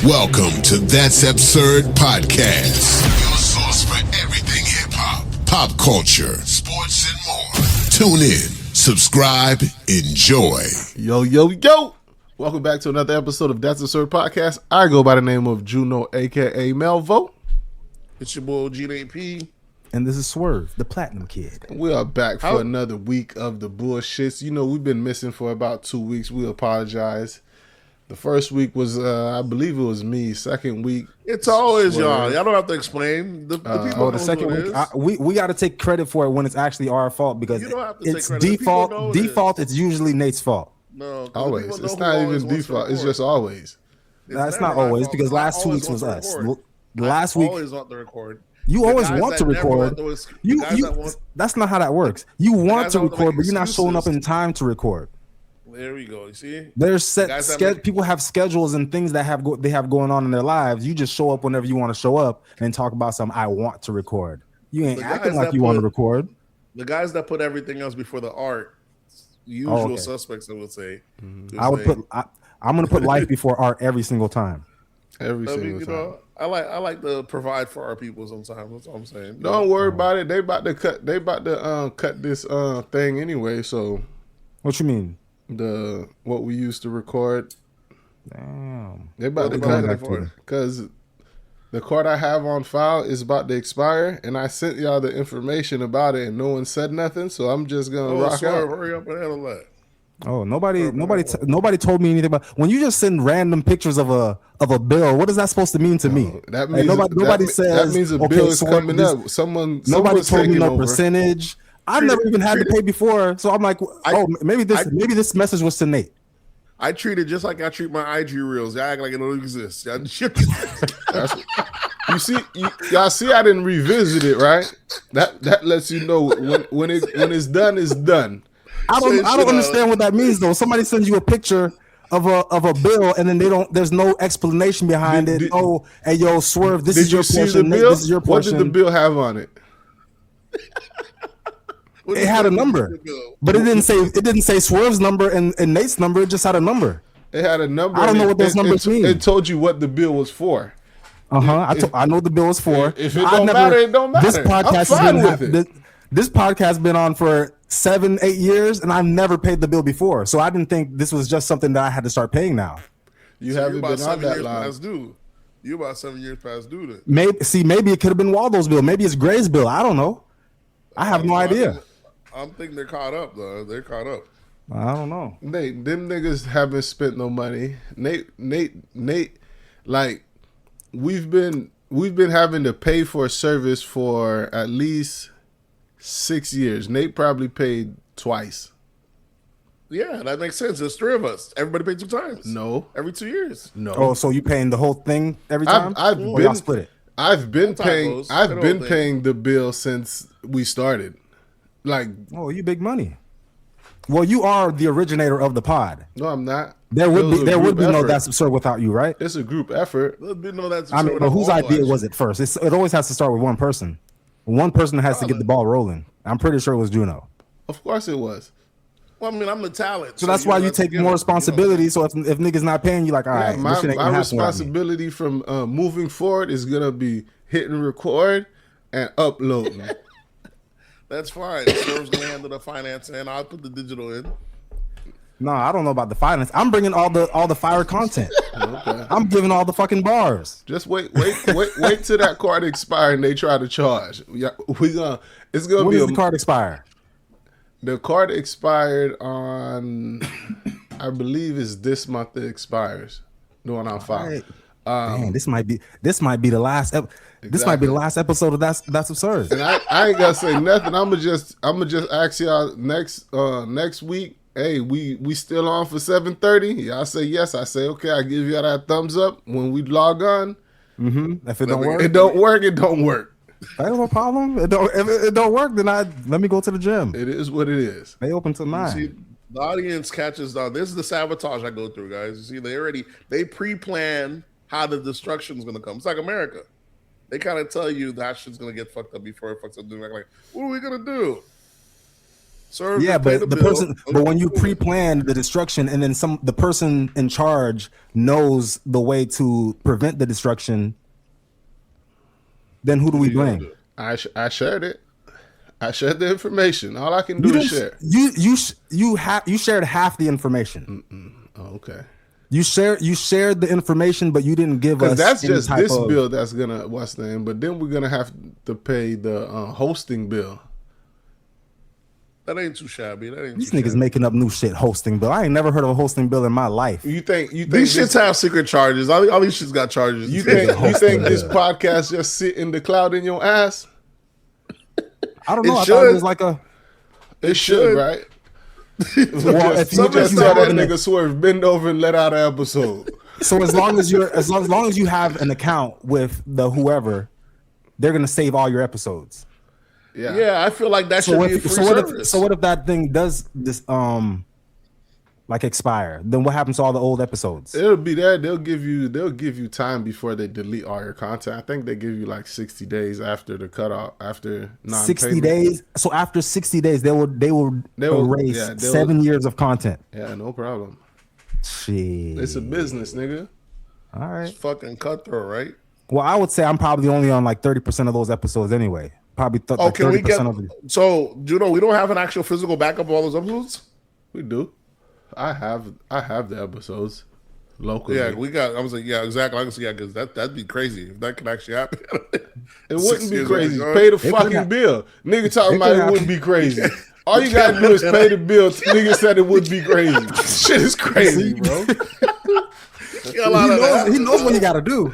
Welcome to That's Absurd Podcast, your source for everything hip-hop, pop culture, sports, and more. Tune in, subscribe, enjoy. Yo. Welcome back to another episode of That's Absurd Podcast. I go by the name of Juno, a.k.a. Melvo. It's your boy GDP. And this is Swerve, the Platinum Kid. We are back for another week of the bullshits. You know, we've been missing for about 2 weeks. We apologize. The first week was, I believe it was me. Second week, it's always y'all. Y'all don't have to explain. The people the second week, we got to take credit for it when it's actually our fault because it's default. Default, it's usually Nate's fault. No, always. It's not even default. It's just always. That's not always because last 2 weeks was us. Last week, always want to record. You always want to record. That's not how that works. You want to record, but you're not showing up in time to record. There we go. You see, there's people have schedules and things that they have going on in their lives. You just show up whenever you want to show up and talk about something. I want to record. You ain't acting like you want to record. The guys that put everything else before the art, usual suspects, I would say. Mm-hmm. I'm gonna put life before art every single time. Every single time. Know, I like to provide for our people sometimes. That's what I'm saying. Don't worry about it. They about to cut this thing anyway. So, what you mean? What we used to record. Damn. They about to cut it because the card I have on file is about to expire, and I sent y'all the information about it, and no one said nothing. So I'm just gonna rock out. Hurry up and handle that. Oh, nobody told me anything about when you just send random pictures of a bill. What is that supposed to mean to me? That means nobody says that means a bill is coming up. Nobody told me no percentage. I never even had to pay before, so I'm like, maybe this message was to Nate. I treat it just like I treat my IG reels. I act like it don't exist. You see, y'all see, I didn't revisit it, right? That lets you know when it's done, it's done. I don't understand what that means though. Somebody sends you a picture of a bill and then there's no explanation behind it. Hey yo, Swerve, this is your portion. This is your portion. What did the bill have on it? It had a number, but it didn't say Swerve's number and Nate's number. It just had a number. It had a number. I don't know what those numbers mean. It told you what the bill was for. I know what the bill was for. If it don't matter, it don't matter. This podcast has been on for 7-8 years, and I've never paid the bill before. So I didn't think this was just something that I had to start paying now. You haven't been on that long. You're about 7 years past due. Then. Maybe it could have been Waldo's bill. Maybe it's Gray's bill. I don't know. I have no idea. I'm thinking they're caught up though. They're caught up. I don't know. Nate, them niggas haven't spent no money. Nate, like we've been having to pay for a service for at least 6 years. Nate probably paid twice. Yeah, that makes sense. There's 3 of us. Everybody paid 2 times. No, every 2 years. No. Oh, so you paying the whole thing every time? Y'all split it. I've been paying the bill since we started. Like, oh, you big money. Well, you are the originator of the pod. No, I'm not. There would be no That's Absurd without you, right? It's a group effort. But whose idea was it first? It always has to start with one person. One person has to get the ball rolling. I'm pretty sure it was Juno. Of course it was. Well, I mean, I'm the talent. So that's why you take more responsibility. So if niggas not paying you, like, all right, my responsibility from moving forward is gonna be hitting record and uploading. That's fine. Swerve's gonna handle the finance, and I'll put the digital in. No, I don't know about the finance. I'm bringing all the fire content. Okay. I'm giving all the fucking bars. Just wait till that card expires and they try to charge. When does the card expire? The card expired on, I believe, is this month. It expires. The one on file. Right. Man, this might be the last. This might be the last episode of That's Absurd. And I ain't gonna say nothing. I'm gonna just ask y'all next week. Hey, we still on for 7:30? Y'all say yes. I say okay. I give y'all that thumbs up when we log on. Mm-hmm. If it don't work, it don't work. It don't work. I have no problem. If it don't work, then let me go to the gym. It is what it is. They open till 9. See, the audience catches down. This is the sabotage I go through, guys. You see, they pre-plan how the destruction is going to come. It's like America. They kind of tell you that shit's going to get fucked up before it fucks up. Like, what are we going to do? Swerve, Yeah, just pay but the bill. person, but when you pre-plan the destruction and then the person in charge knows the way to prevent the destruction, then who do we blame? I shared it. I shared the information. All I can do is share. You shared half the information. Oh, okay. You shared the information, but you didn't give us. Because that's just this of bill that's gonna what's the name. But then we're gonna have to pay the hosting bill. That ain't too shabby. These niggas making up new shit hosting bill. I ain't never heard of a hosting bill in my life. You think these shits have secret charges? All these shits got charges. You think this podcast just sit in the cloud in your ass? I don't know. I thought it was like a. It should, right? Well, if you just tell that nigga Swerve bend over and let out an episode. So as long as you have an account with the whoever, they're gonna save all your episodes. Yeah, I feel like that should be a free service. So what if that thing does this like expire? Then what happens to all the old episodes? It'll be there. They'll give you time before they delete all your content. I think they give you like 60 days after the cutoff, after non-payment. 60 days. So after 60 days, they will erase 7 years of content. Yeah, no problem. Shit. It's a business, nigga. All right. It's fucking cutthroat, right? Well, I would say I'm probably only on like 30% of those episodes anyway. Probably like 30% of it. So, Juno, we don't have an actual physical backup of all those episodes? We do. I have the episodes locally. Yeah, we got. I was like, yeah, exactly. I was like, yeah, because that'd be crazy if that could actually happen. It wouldn't be crazy. Pay the fucking bill. Nigga talking about it wouldn't be crazy. All you gotta do is pay the bill. Nigga said it would be crazy. Shit is crazy, bro. He knows what he gotta do.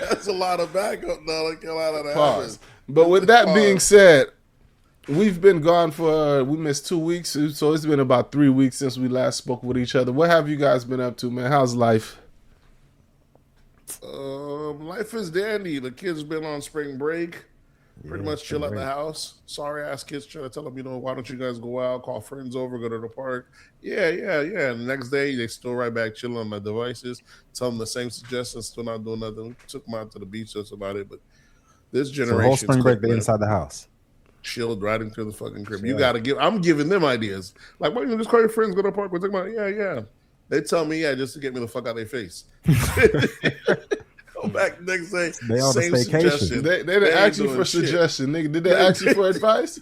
That's a lot of backup, though. Pause. But with that being said, we've been gone we missed 2 weeks, so it's been about 3 weeks since we last spoke with each other. What have you guys been up to, man? How's life? Life is dandy. The kids been on spring break. Pretty much chill at the house. Sorry ass kids trying to tell them, why don't you guys go out, call friends over, go to the park. Yeah. And the next day, they still right back chilling on my devices. Tell them the same suggestions, still not doing nothing. Took them out to the beach, that's about it. But this generation, whole spring break, they inside the house. Chilled right into the fucking crib. You got to I'm giving them ideas. Like, why don't you just call your friends, go to the park? We're talking about, yeah. They tell me, just to get me the fuck out of their face. Go back next day. They on same the vacation. suggestion. They didn't ask you for suggestion, nigga. Did they ask you for advice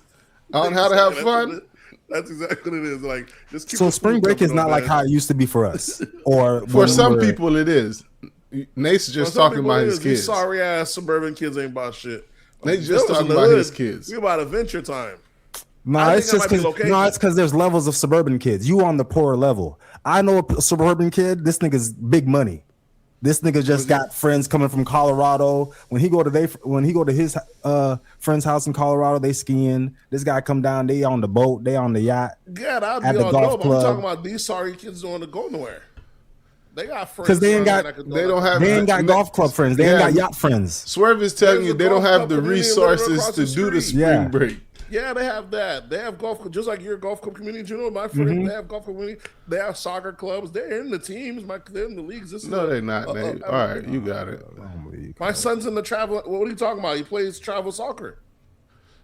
on how to have fun? That's exactly what it is. Like, just keep so spring break is not like how it used to be for us. Or for some people it is. Nate's just talking about his kids. These sorry ass suburban kids ain't about shit. Nate's just talking about his kids. We about adventure time. No, it's just because there's levels of suburban kids. You on the poor level. I know a suburban kid. This nigga's big money. This nigga just got friends coming from Colorado. When he go to his friend's house in Colorado, they skiing. This guy come down, they on the boat, they on the yacht. Yeah, that'd be all dope. I'm talking about these sorry kids don't want to go nowhere. They got friends because they ain't got golf club friends. They ain't got yacht friends. Swerve is telling you they don't have the resources to do the spring break. Yeah, they have that. They have golf club, just like your golf club community. My friends, they have golf community. They have soccer clubs. They're in the teams. They're in the leagues. They're not. All right, you got it. My son's in the travel. What are you talking about? He plays travel soccer.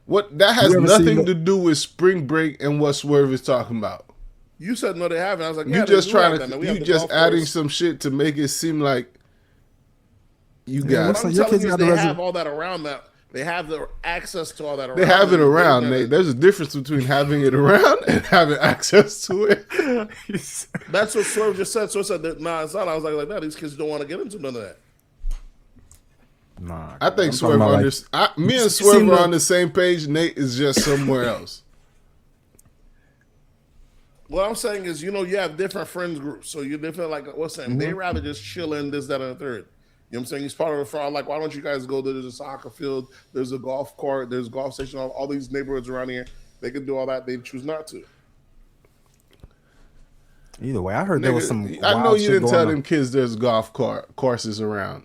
What that has nothing to do with spring break and what Swerve is talking about. You said no, they haven't. I was like, you just trying to. You just adding some shit to make it seem like you got. What I'm telling you is they have all that around that. They have the access to all that around. They have it around, Nate. There's a difference between having it around and having access to it. That's what Swerve just said. So I said, nah, it's not. I was like that. These kids don't want to get into none of that. Nah. I think Swerve me and Swerve are on the same page. Nate is just somewhere else. What I'm saying is, you have different friends groups. So you're different, like, what's that? They rather just chill in this, that, and the third. You know what I'm saying? He's part of the fraud. Like, why don't you guys go? There's a soccer field. There's a golf court. There's a golf station. All these neighborhoods around here. They could do all that. They choose not to. Either way, I heard there was some. I know you didn't tell them kids there's golf courses around.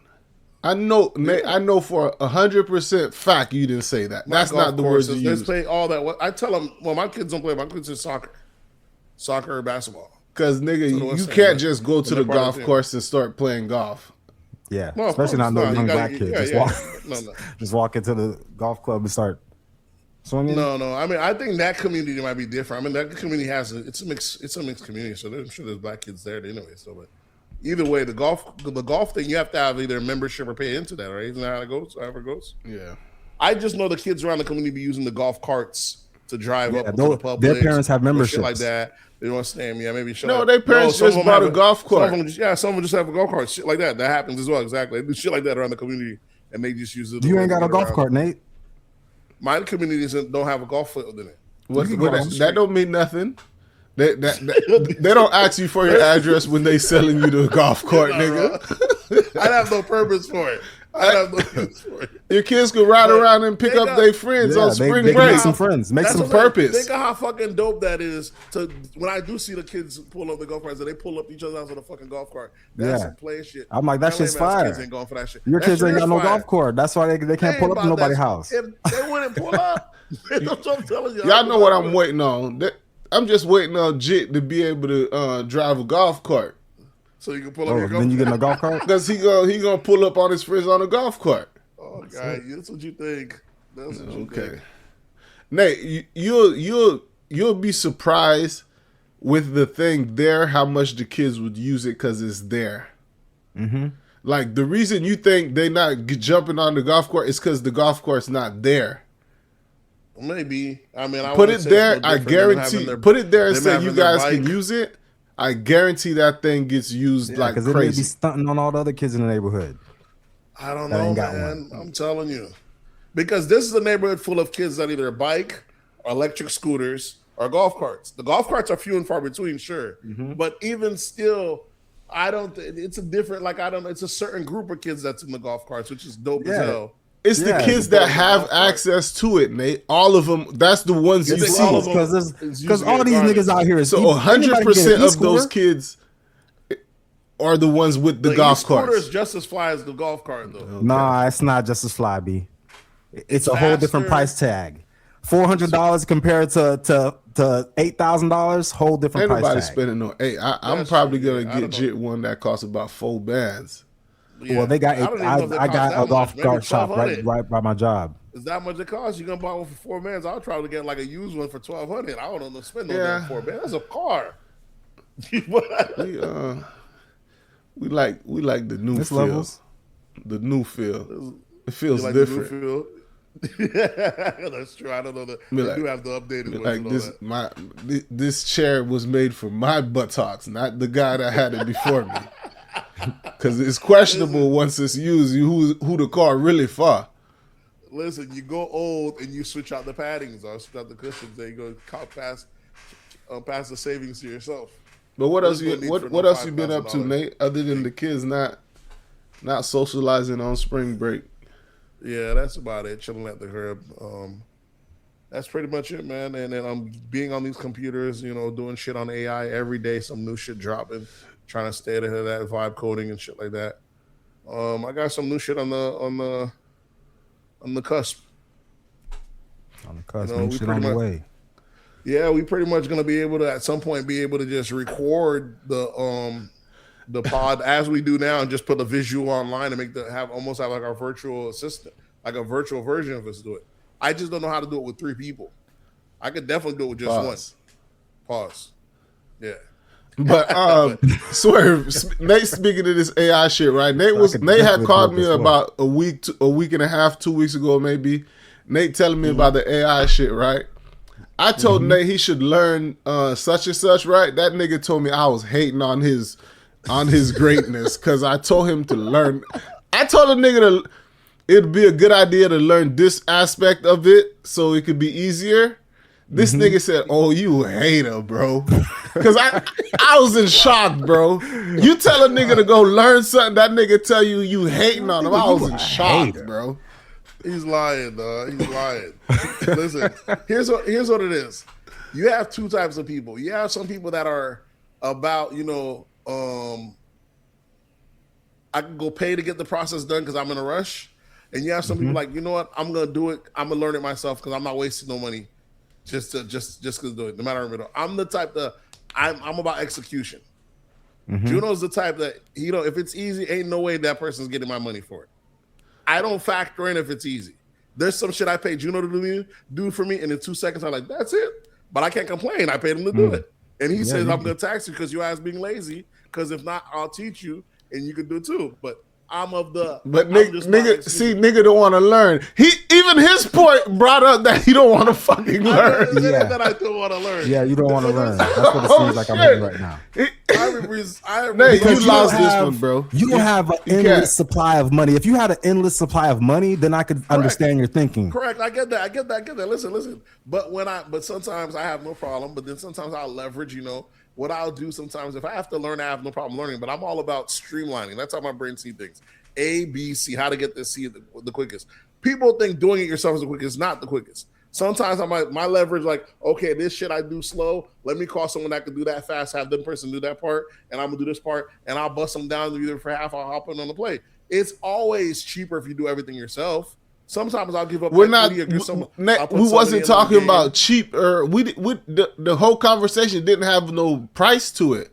I know for 100% fact you didn't say that. That's not the words you use. They play all that. I tell them, well, my kids don't play. My kids are soccer or basketball. Because nigga, you can't just go to the golf course and start playing golf. Yeah, especially not no young black kids. Just walk into the golf club and start So I mean, no. I mean, I think that community might be different. I mean, that community it's a mixed community. So I'm sure there's black kids there anyway. So, but either way, the golf thing, you have to have either a membership or pay into that, right? Isn't that how it goes? However it goes. Yeah. I just know the kids around the community be using the golf carts to drive up to the public. Their parents have memberships shit like that. They don't understand. Yeah, maybe shit. No, their parents just bought a golf cart. Some of them just have a golf cart. Shit like that. That happens as well. Exactly. They do shit like that around the community, and they just use it. You ain't got a golf cart, Nate. My community don't have a golf field in it. That don't mean nothing. They don't ask you for your address when they selling you the golf cart, nigga. I'd have no purpose for it. Your kids can ride around and pick up their friends on spring break. Make some friends. Make some purpose. Think of how fucking dope that is. When I do see the kids pull up the golf carts, they pull up each other's house with a fucking golf cart. That's some play shit. I'm like, that shit's fire. Kids ain't going for that shit. Your kids ain't got no golf cart. That's why they can't pull up to nobody's house. If they wouldn't pull up, that's what I'm telling you. Y'all know what I'm waiting on. I'm just waiting on Jit to be able to drive a golf cart. So you can pull up your golf cart? Then you get in a golf cart? Because he gonna pull up on his friends on a golf cart. Oh, God, that's what you think. That's what you think. Nate, you'll be surprised with the thing there how much the kids would use it because it's there. Mm-hmm. Like, the reason you think they not jumping on the golf cart is because the golf cart's not there. Maybe. I mean, put it there. I guarantee. Put it there and say you guys can use it. I guarantee that thing gets used like crazy. Because they may be stunting on all the other kids in the neighborhood. I don't know, man. I'm telling you. Because this is a neighborhood full of kids that either bike or electric scooters or golf carts. The golf carts are few and far between, sure. Mm-hmm. But even still, it's a different, it's a certain group of kids that's in the golf carts, which is dope as hell. It's the kids that have access to it, Nate. All of them. That's the ones you see. Because all these niggas out here is so 100% of those kids are the ones with the golf carts. The scooter is just as fly as the golf cart, though. Okay. Nah, it's not just as fly, B. It's a whole different price tag. $400 compared to $8,000. Whole different price tag. Ain't nobody spending no. Hey, I'm probably gonna get Jit one that costs about $4 bands. Yeah. Well, they got. I got a golf cart shop right by my job. Is that much it costs? You gonna buy one for $4 bands? I'll try to get like a used one for $1,200. I don't know. Spend no damn $4 bands. That's a car. We like the new feel. Levels. The new feel. It feels different. That's true. I don't know that. They do have the updated one. This chair was made for my buttocks, not the guy that had it before me. Because it's questionable once it's used who the car really for. Listen, you go old and you switch out the paddings or switch out the cushions. There you go, pass the savings to yourself. But what else you been up to, Nate? Other than the kids not socializing on spring break. Yeah, that's about it. Chilling at the crib. That's pretty much it, man. And then I'm being on these computers, doing shit on AI every day. Some new shit dropping. Trying to stay ahead of that vibe coding and shit like that. I got some new shit on the cusp. On the cusp, new shit on the way. Yeah, we pretty much gonna be able to at some point be able to just record the pod as we do now and just put a visual online and almost have like our virtual assistant, like a virtual version of us do it. I just don't know how to do it with 3 people. I could definitely do it with just one. Pause. Yeah. But Swerve, Nate speaking of this AI shit, right? Nate had called me about a week and a half, 2 weeks ago, maybe. Nate telling me about the AI shit, right? I told Nate he should learn such and such, right? That nigga told me I was hating on his greatness because I told him to learn. I told the nigga it'd be a good idea to learn this aspect of it so it could be easier. This nigga said, "Oh, you a hater, bro." Because I was in shock, bro. You tell a nigga to go learn something, that nigga tell you hating on him. I was in shock, bro. He's lying, dog. He's lying. Listen, here's what it is. You have 2 types of people. You have some people that are about, I can go pay to get the process done because I'm in a rush. And you have some people like, you know what? I'm gonna do it. I'm gonna learn it myself because I'm not wasting no money. Just because do it, no matter what. I'm the type that I'm about execution. Juno's the type that if it's easy, ain't no way that person's getting my money for it. I don't factor in if it's easy. There's some shit I paid Juno to do for me, and in 2 seconds I'm like, that's it. But I can't complain. I paid him to do it. And he says, I'm going to tax you because your ass being lazy. Because if not, I'll teach you, and you can do it too. But I'm of the. But nigga don't want to learn. Even his point brought up that he don't want to fucking learn. That I don't want to learn. Yeah, you don't want to learn. That's what it seems like I'm hearing right now. You lost this one, bro. You don't have an endless supply of money. If you had an endless supply of money, then I could understand your thinking. Correct. I get that. Listen. But sometimes I have no problem. But then sometimes I'll leverage. What I'll do sometimes if I have to learn, I have no problem learning. But I'm all about streamlining. That's how my brain sees things. A, B, C. How to get this C the quickest. People think doing it yourself is the quickest. Not the quickest. Sometimes my leverage, like, okay, this shit I do slow. Let me call someone that can do that fast, have them person do that part, and I'm gonna do this part, and I'll bust them down either for half. I'll hop in on the play. It's always cheaper if you do everything yourself. Sometimes I'll give up. We wasn't talking about cheap. The whole conversation didn't have no price to it.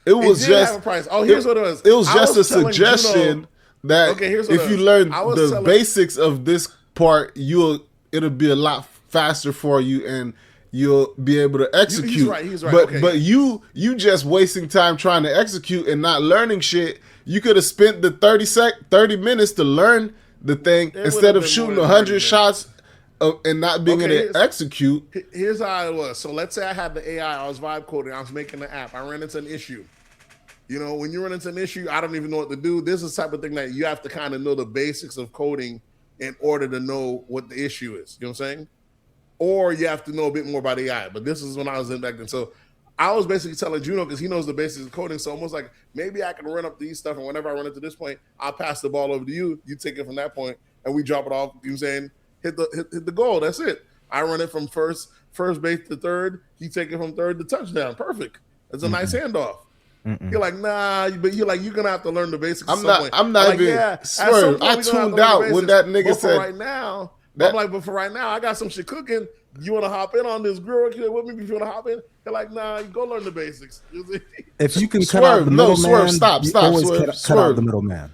It was just have a price. Oh, here's what it was. It was just a suggestion that if you learn the basics of this part, it'll be a lot faster for you and you'll be able to execute. He's right. But you just wasting time trying to execute and not learning shit. You could have spent the 30 minutes to learn the thing instead of shooting 100 shots and not being able to execute. Here's how it was. So let's say I had the AI, I was vibe coding, I was making the app, I ran into an issue. When you run into an issue, I don't even know what to do. This is the type of thing that you have to kind of know the basics of coding in order to know what the issue is. You know what I'm saying? Or you have to know a bit more about AI. But this is when I was in back then. So I was basically telling Juno, because he knows the basics of coding, so almost like maybe I can run up these stuff, and whenever I run into this point, I'll pass the ball over to you. You take it from that point, and we drop it off. You know what I'm saying? Hit the goal. That's it. I run it from first base to third. He take it from third to touchdown. Perfect. It's a nice handoff. You're like, nah, but you're gonna have to learn the basics. I'm not even swear. I tuned out when that nigga said. Right now, I'm like, but for right now, I got some shit cooking. You want to hop in on this grill with me? If you want to hop in, they're like, nah, you go learn the basics. If you can cut out the middleman, stop, cut out the middleman.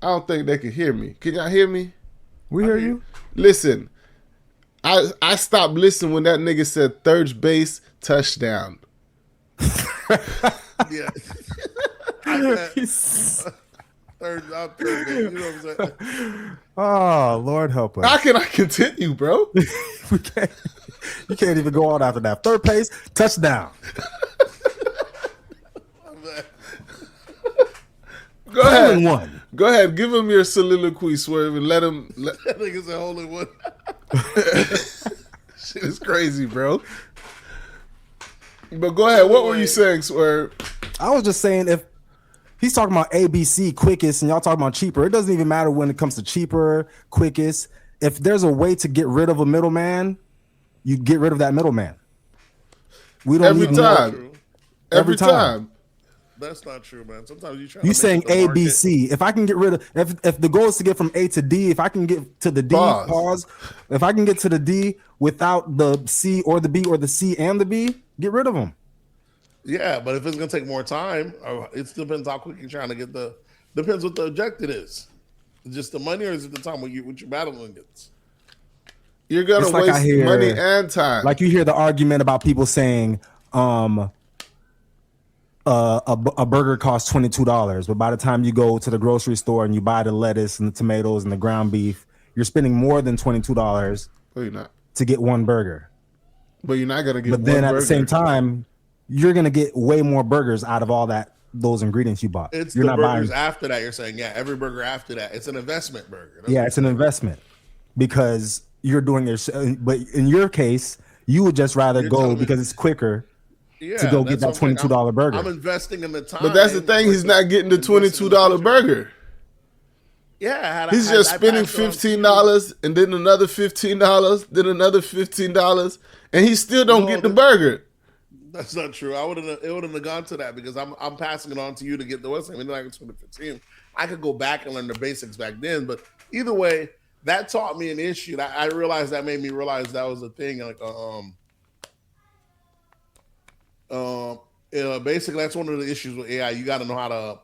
I don't think they can hear me. Can y'all hear me? We hear you. Listen, I stopped listening when that nigga said third base touchdown. Yeah. Third base. You know what I'm saying? Oh, Lord help us. How can I continue, bro? We can't. You can't even go on after that. Third base, touchdown. Go ahead. One. Go ahead. Give him your soliloquy, Swerve, and let him. That nigga's a hole in one. Shit is crazy, bro. But go ahead. What were you saying, Swerve? I was just saying if he's talking about ABC, quickest, and y'all talking about cheaper, it doesn't even matter when it comes to cheaper, quickest. If there's a way to get rid of a middleman, you get rid of that middleman. We don't every time. Every time. That's not true, man. Sometimes you saying ABC. If I can get rid of, if the goal is to get from A to D, if I can get to the D, pause. If I can get to the D without the C or the B or the C and the B, get rid of them. Yeah, but if it's gonna take more time, it depends how quick you're trying to get depends what the objective is. Just the money, or is it the time what you're battling against? You're gonna waste money and time. Like you hear the argument about people saying, a burger costs $22, but by the time you go to the grocery store and you buy the lettuce and the tomatoes and the ground beef, you're spending more than $22 to get one burger. But you're not gonna get. But then at the same time, you're gonna get way more burgers out of all those ingredients you bought. You're not burgers after that. You're saying, yeah, every burger after that, it's an investment burger. It's an investment because you're doing it. But in your case, you would just rather go because it's quicker. To go get that $22 burger. I'm investing in the time. But that's the thing. He's not getting the $22 burger. Yeah. He's just spending $15 and then another $15, then another $15, and he still don't get the burger. That's not true. It wouldn't have gone to that because I'm passing it on to you to get the West Ham. And then I can spend the 15. I could go back and learn the basics back then. But either way, that taught me an issue. I realized that made me realize that was a thing. Like basically that's one of the issues with AI. You got to know how to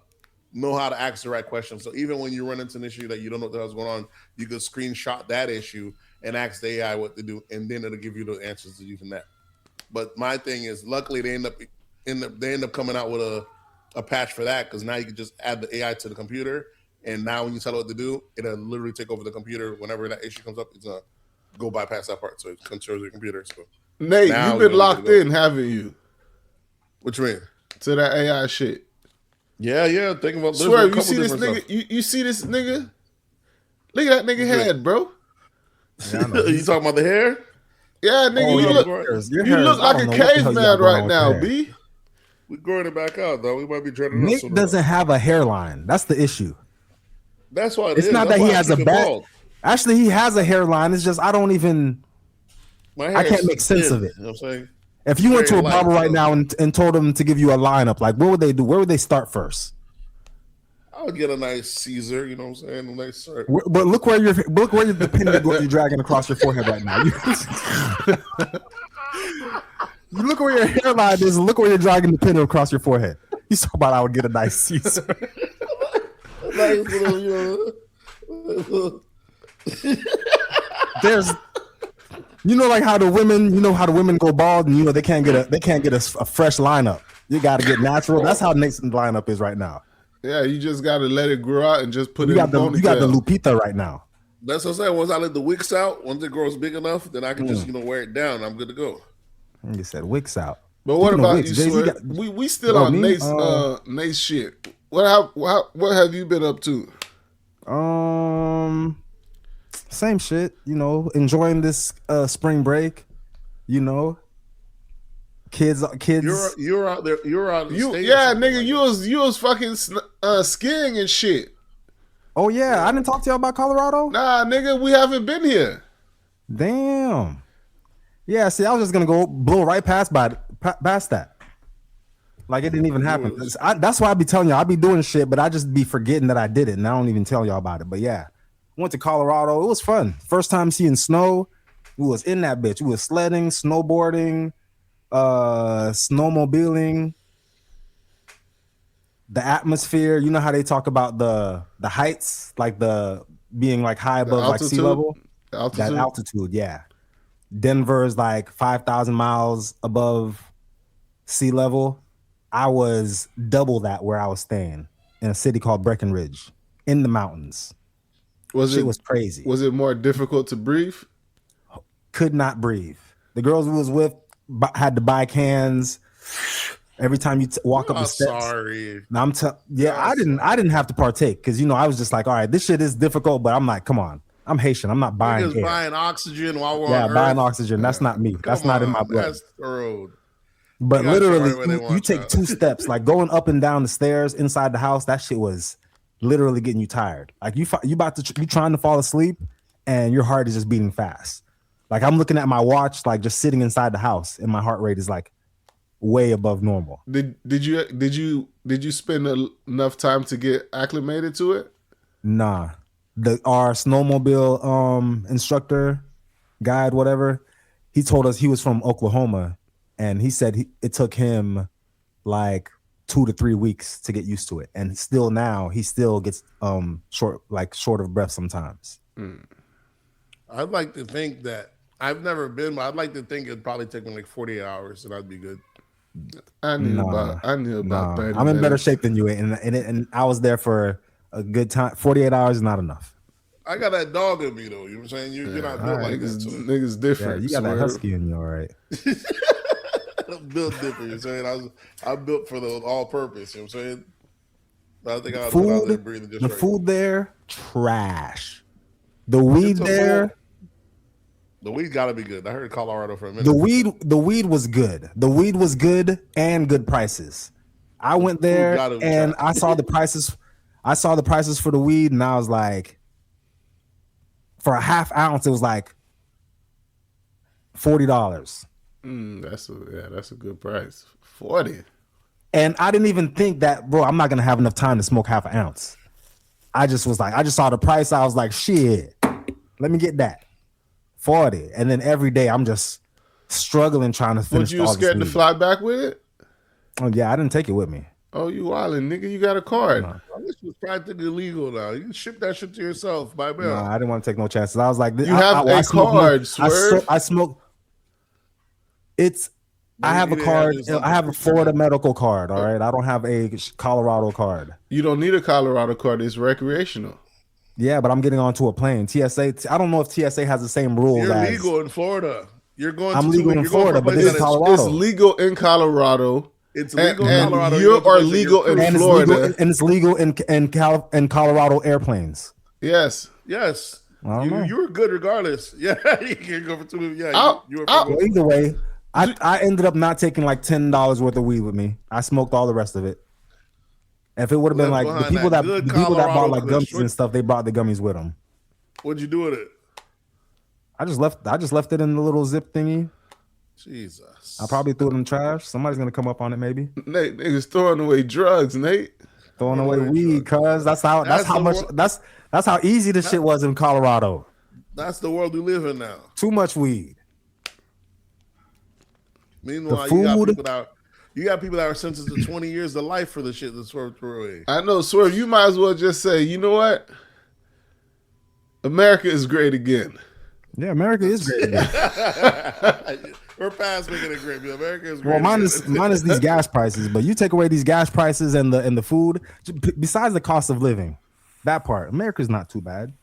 know how to ask the right questions. So even when you run into an issue that you don't know what the hell's going on, you could screenshot that issue and ask the AI what to do, and then it'll give you the answers to using that. But my thing is, luckily they end up coming out with a patch for that, because now you can just add the AI to the computer, and now when you tell it what to do, it'll literally take over the computer. Whenever that issue comes up, it's gonna go bypass that part, so it controls your computer. So Nate, you've been locked in, haven't you? What you mean? To that AI shit. Yeah. Think about. Swear, you see this nigga? You see this nigga? Look at that nigga head, bro. Yeah, you talking about the hair? Yeah, nigga, you look like a caveman right now, B. We're growing it back out, though. We might be dreading. Nick doesn't have a hairline. That's the issue. That's why it's not that he has a bad. Actually, he has a hairline. It's just I don't even. I can't make sense of it. You know what I'm saying? If you went to a barber right now and told them to give you a lineup, like what would they do? Where would they start first? I would get a nice Caesar, you know what I'm saying? A nice shirt. But look where the pin you're dragging across your forehead right now. You look where your hairline is, and look where you're dragging the pin across your forehead. You talk about I would get a nice Caesar. Nice little, There's, like how the women go bald, and they can't get a fresh lineup. You got to get natural. That's how Nate's lineup is right now. Yeah, you just got to let it grow out and just put it in the You got the Lupita right now. That's what I'm saying. Once I let the wicks out, once it grows big enough, then I can just wear it down. I'm good to go. You said wicks out. But what about you, Swear? We still on Nate's shit. What have you been up to? Same shit. Enjoying this spring break. Kids. You're out there. You're out. Yeah, nigga. You was fucking skiing and shit. Oh yeah, I didn't talk to y'all about Colorado. Nah, nigga, we haven't been here. Damn. Yeah, see, I was just gonna go blow right past that. Like it didn't even happen. That's why I be telling y'all I be doing shit, but I just be forgetting that I did it, and I don't even tell y'all about it. But yeah, went to Colorado. It was fun. First time seeing snow. We was in that bitch. We was sledding, snowboarding, snowmobiling. The atmosphere. You know how they talk about the heights, like the being like high above like sea level. That altitude, yeah. Denver is like 5,000 miles above sea level. I was double that where I was staying in a city called Breckenridge in the mountains. It was crazy. Was it more difficult to breathe? Could not breathe. The girls we was with had to buy cans every time you walk up the steps. Sorry. I didn't have to partake because I was just like, all right, this shit is difficult, but I'm like, come on. I'm Haitian. I'm not buying air. Buying oxygen while we're on buying Earth. oxygen. That's not me. That's not in my blood. That's the road. But literally, you take 2 steps, like going up and down the stairs inside the house. That shit was literally getting you tired. Like you trying to fall asleep, and your heart is just beating fast. Like I'm looking at my watch, like just sitting inside the house, and my heart rate is like way above normal. Did you spend enough time to get acclimated to it? Nah. Our snowmobile instructor, guide, whatever, he told us he was from Oklahoma, and he said it took him like 2 to 3 weeks to get used to it, and he still gets short of breath sometimes. I'd like to think that I've never been, but I'd like to think it'd probably take me like 48 hours, and I'd be good. I knew about 30 I'm in better shape than you, and I was there for a good time. 48 hours is not enough. I got that dog in me, though. You know what I'm saying? You're not built like that. So. Niggas different. Yeah, you got that husky in you, all right. I'm built different. You know what I'm saying? I'm built for the all-purpose. You know what I'm saying? I think I'll go out there breathing just the right. Food there, trash. The weed there. The weed gotta be good. I heard Colorado for a minute. The weed was good. The weed was good and good prices. I went there and I saw the prices. I saw the prices for the weed, and I was like, for a half ounce, it was like $40. That's a good price. 40. And I didn't even think that, bro, I'm not gonna have enough time to smoke half an ounce. I just saw the price. I was like, shit, let me get that. 40. And then every day I'm just struggling trying to finish. Was you scared to fly back with it? Oh yeah, I didn't take it with me. Oh, you wildin', nigga. You got a card. Nah. This was practically legal now. You can ship that shit to yourself by mail. Nah, I didn't want to take no chances. I was like, You have a card, Swerve. I smoke. I have a card. I have a Florida medical card. All right. I don't have a Colorado card. You don't need a Colorado card. It's recreational. Yeah, but I'm getting onto a plane. TSA. I don't know if TSA has the same rule. You're legal in Florida. I'm legal in Florida, but this is Colorado. It's legal in Colorado. It's legal in Colorado. You are legal in Florida, and it's legal in Colorado airplanes. Yes. Yes. You were good regardless. Yeah, you can go for 2. Yeah, you were well, either way, I ended up not taking like $10 worth of weed with me. I smoked all the rest of it. If it would have been like the people that bought like gummies and stuff, they brought the gummies with them. What'd you do with it? I just left it in the little zip thingy. Jesus. I probably threw it in the trash. Somebody's gonna come up on it, maybe. Nate, niggas throwing away drugs, Nate. Throwing away weed, cuz that's how easy this shit was in Colorado. That's the world we live in now. Too much weed. Meanwhile, you got people that are sentenced to 20 years to life for the shit that Swerve threw away. I know, Swerve. You might as well just say, you know what? America is great again. Yeah, America is great again. We're past making it great. America is great. Well, minus these gas prices, but you take away these gas prices and the food, besides the cost of living, that part, America's not too bad.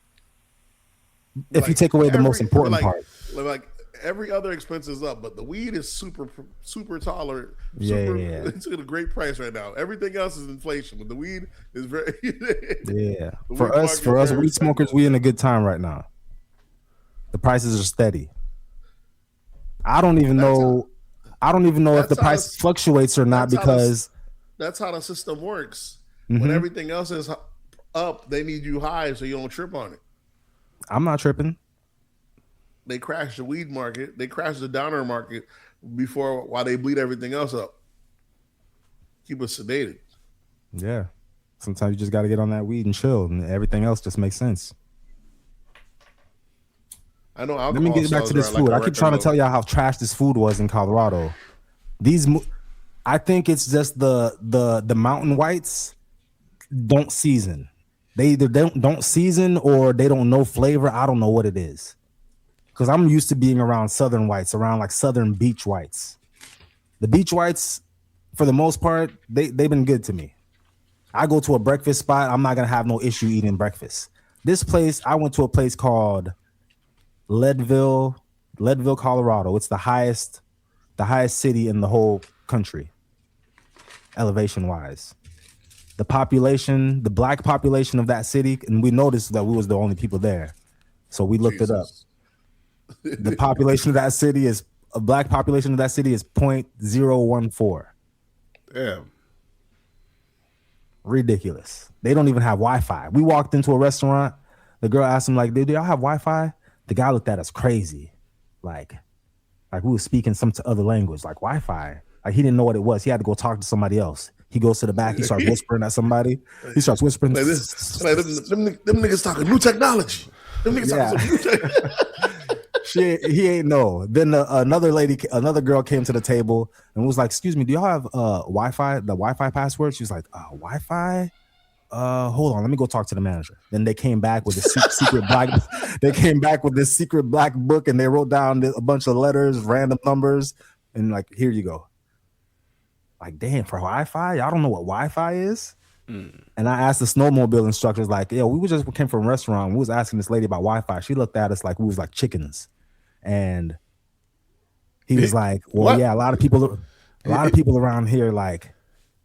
If you take away the most important part. Like every other expense is up, but the weed is super tolerant. Yeah. It's at a great price right now. Everything else is inflation, but the weed is very. Yeah. For us weed smokers, we in a good time right now. The prices are steady. I don't even know if the price fluctuates or not because that's how the system works. Mm-hmm. When everything else is up, they need you high so you don't trip on it. I'm not tripping. They crash the weed market. They crash the downer market while they bleed everything else up. Keep us sedated. Yeah. Sometimes you just got to get on that weed and chill, and everything else just makes sense. I know. Let me get back to this food. I keep trying to tell y'all how trash this food was in Colorado. I think it's just the mountain whites don't season. They either don't season or they don't know flavor. I don't know what it is. Because I'm used to being around southern whites, around like southern beach whites. The beach whites, for the most part, they've been good to me. I go to a breakfast spot, I'm not gonna have no issue eating breakfast. This place, I went to a place called Leadville, Colorado. It's the highest city in the whole country, elevation wise. The population, the black population of that city, and we noticed that we was the only people there, so we looked it up. The population of that city is a black population of that city is 0.014. Damn. Ridiculous. They don't even have Wi-Fi. We walked into a restaurant. The girl asked him, like, do y'all have Wi-Fi? The guy looked at us crazy. Like we were speaking some other language, like Wi-Fi. Like he didn't know what it was. He had to go talk to somebody else. He goes to the back. He starts whispering at somebody. He starts whispering. Like this, like them niggas talking new technology. Them niggas talking some new technology. He ain't know. Then another girl came to the table and was like, "Excuse me, do y'all have Wi-Fi? The Wi-Fi password?" She was like, "Wi-Fi? Hold on, let me go talk to the manager." Then they came back with this secret black. They came back with this secret black book and they wrote down a bunch of letters, random numbers, and like, here you go. Like, damn, for Wi-Fi, y'all don't know what Wi-Fi is. And I asked the snowmobile instructors, like, yo, we just came from a restaurant. We was asking this lady about Wi-Fi. She looked at us like we was like chickens. And he was like, well, what? Yeah, a lot of people around here like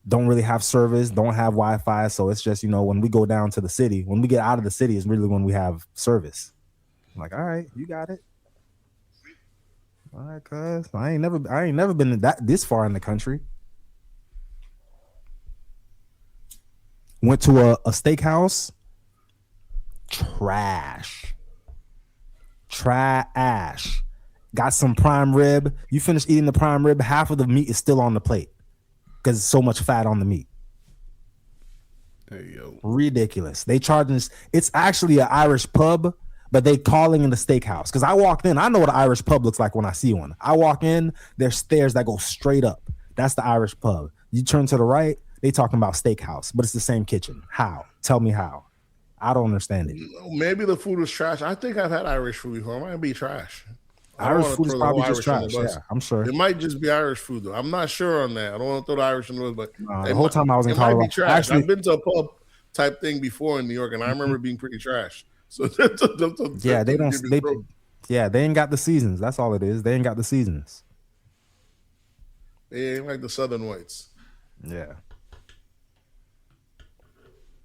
don't really have service, don't have Wi-Fi. So it's just, when we go down to the city, when we get out of the city is really when we have service. I'm like, all right, you got it. All right, cuz I ain't never been this far in the country. Went to a steakhouse. Trash. Got some prime rib. You finish eating the prime rib, half of the meat is still on the plate because there's so much fat on the meat. Hey, yo. Ridiculous. They charging this. It's actually an Irish pub, but they calling in the steakhouse. Because I walked in, I know what an Irish pub looks like when I see one. I walk in, there's stairs that go straight up. That's the Irish pub. You turn to the right, They talking about steakhouse, but it's the same kitchen. How? Tell me how. I don't understand it. Maybe the food was trash. I think I've had Irish food before. It might be trash. Irish food is probably just trash. Yeah, I'm sure. It might just be Irish food, though. I'm not sure on that. I don't want to throw the Irish in the bus, but the whole time I was in Colorado, might be trash. Actually, I've been to a pub type thing before in New York, and I remember being pretty trash. So yeah, they don't. They ain't got the seasons. That's all it is. They ain't got the seasons. They ain't like the Southern whites. Yeah.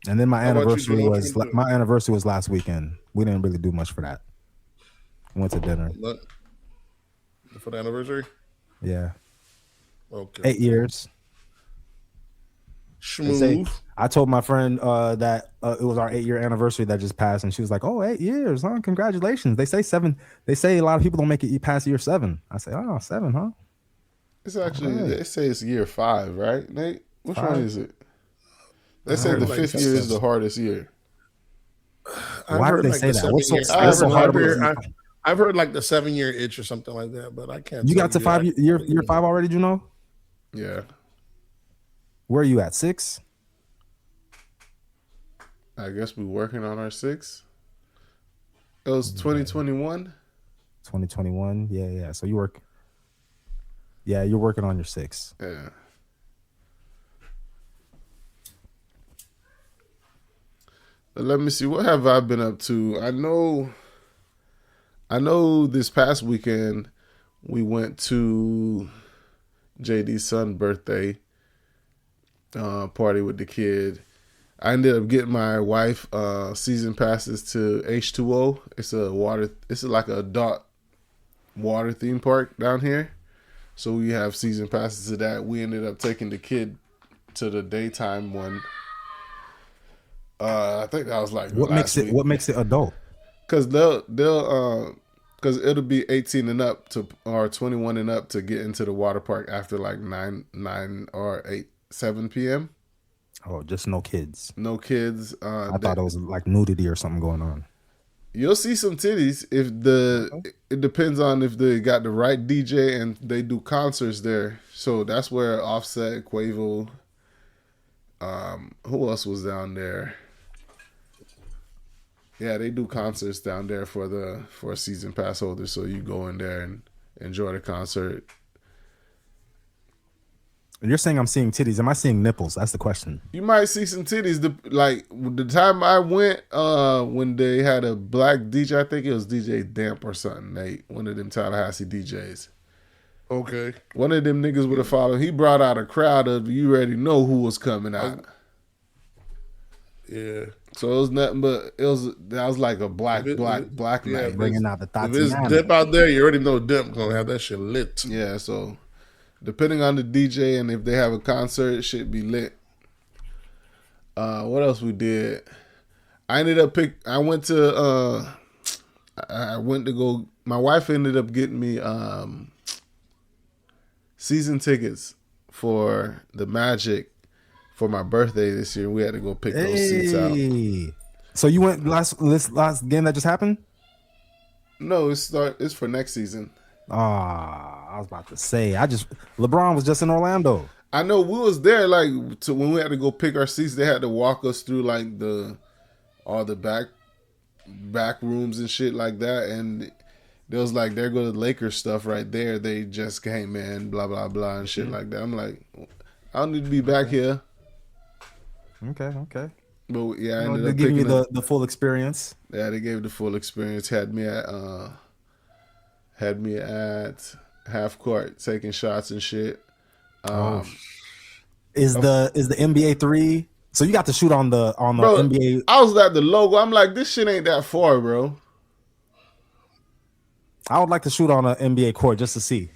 And then my anniversary was last weekend. We didn't really do much for that. Went to dinner. For the anniversary? Yeah. Okay. 8 years. Smooth. I told my friend that it was our 8-year anniversary that just passed, and she was like, "Oh, 8 years, huh? Congratulations." They say 7. They say a lot of people don't make it past year 7. I say, "Oh, 7, huh?" It's actually they say it's year 5, right, Nate? Which one is it? They say the 5th year is the hardest year. Why do they say that? What's so hard? I've heard like the 7-year itch or something like that, but I can't. You got to 5 year 5 already, Juno? Yeah. Where are you at? 6? I guess we're working on our 6. It was 2021. 2021. Yeah. So you work. Yeah, you're working on your 6. Yeah. But let me see. What have I been up to? I know this past weekend we went to JD's son's birthday party with the kid. I ended up getting my wife season passes to H2O. It's like an adult water theme park down here. So we have season passes to that. We ended up taking the kid to the daytime one. I think that was like what makes it adult? Because because it'll be 18 and up or 21 and up to get into the water park after like 9 or 7 p.m. Oh, just no kids. No kids. I thought it was like nudity or something going on. You'll see some titties it depends on if they got the right DJ and they do concerts there. So that's where Offset, Quavo, who else was down there? Yeah, they do concerts down there for season pass holders. So you go in there and enjoy the concert. You're saying I'm seeing titties. Am I seeing nipples? That's the question. You might see some titties. The time I went, when they had a black DJ, I think it was DJ Damp or something, Nate, one of them Tallahassee DJs. Okay. One of them niggas would have followed. He brought out a crowd of, you already know who was coming out. Yeah. So it was nothing but that was like a black night. Bringing out the thoughts. If it's Dip out there, you already know Dip gonna have that shit lit. Yeah, so depending on the DJ and if they have a concert, it should be lit. What else we did? I went to go. My wife ended up getting me season tickets for the Magic for my birthday this year. We had to go pick those seats out. So you went last game that just happened? No, it's for next season. I was about to say, LeBron was just in Orlando. I know we was there when we had to go pick our seats. They had to walk us through like all the back rooms and shit like that, and there was like, there go the Lakers stuff right there. They just came in, blah blah blah and shit like that. I'm like, I don't need to be back here. Okay. But yeah, I ended up giving you the full experience. Yeah, they gave the full experience. Had me at half court taking shots and shit. Is the NBA 3? So you got to shoot on the NBA. I was at the logo. I'm like, this shit ain't that far, bro. I would like to shoot on an NBA court just to see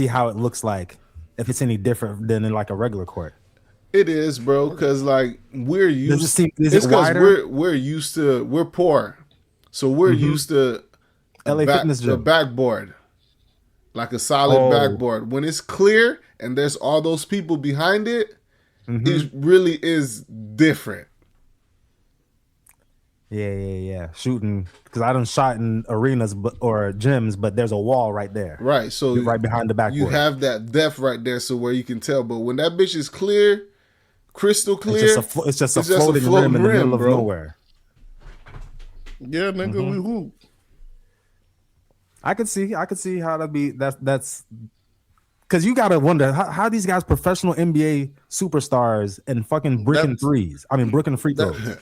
how it looks like, if it's any different than in like a regular court. It is, bro, because like we're used. Is it wider? We're used to. We're poor, so we're used to LA Fitness Gym. The backboard, like a solid backboard. When it's clear and there's all those people behind it, it really is different. Yeah. Shooting, because I done shot in arenas or gyms, but there's a wall right there. Right. So right behind the backboard. You have that depth right there, so where you can tell. But when that bitch is clear, crystal clear, it's just a floating rim in the middle of nowhere. Yeah, nigga, we hoop. I could see how that'd be. That's because you gotta wonder how these guys, professional NBA superstars, and fucking bricking threes. I mean, bricking free throws.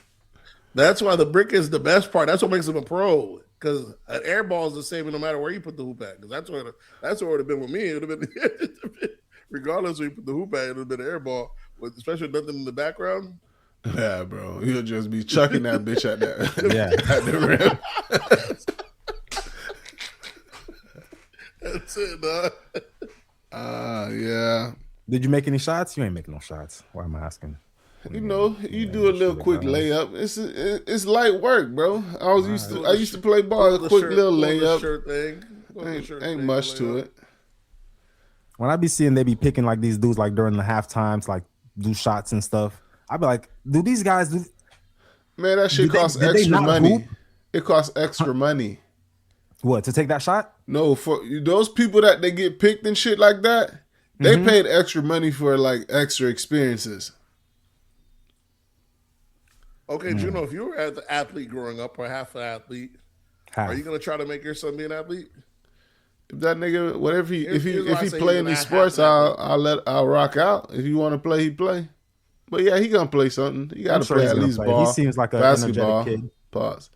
That's why the brick is the best part. That's what makes him a pro. Because an air ball is the same no matter where you put the hoop at. Because that's where it would have been with me. It would have been regardless where you put the hoop at. It would have been an air ball, with especially nothing in the background. Yeah, bro, you'll just be chucking that bitch at that. At the rim. That's it, dog. Yeah. Did you make any shots? You ain't making no shots. Why am I asking? You know, you do a little quick layup. It's light work, bro. I used to play ball. A quick little layup. Ain't much to it. When I be seeing they be picking like these dudes like during the half times, like do shots and stuff, I be like, do these guys do? Man, that shit costs extra money. It costs extra money. What, to take that shot? No, for those people that they get picked and shit like that, they paid extra money for like extra experiences. Okay, Juno, if you were an athlete growing up or half an athlete, are you gonna try to make your son be an athlete? If that nigga, whatever if he play in these sports, I'll rock out. If you want to play, he play. But yeah, he gonna play something. He got to play at least ball. He seems like a basketball kid. Pause.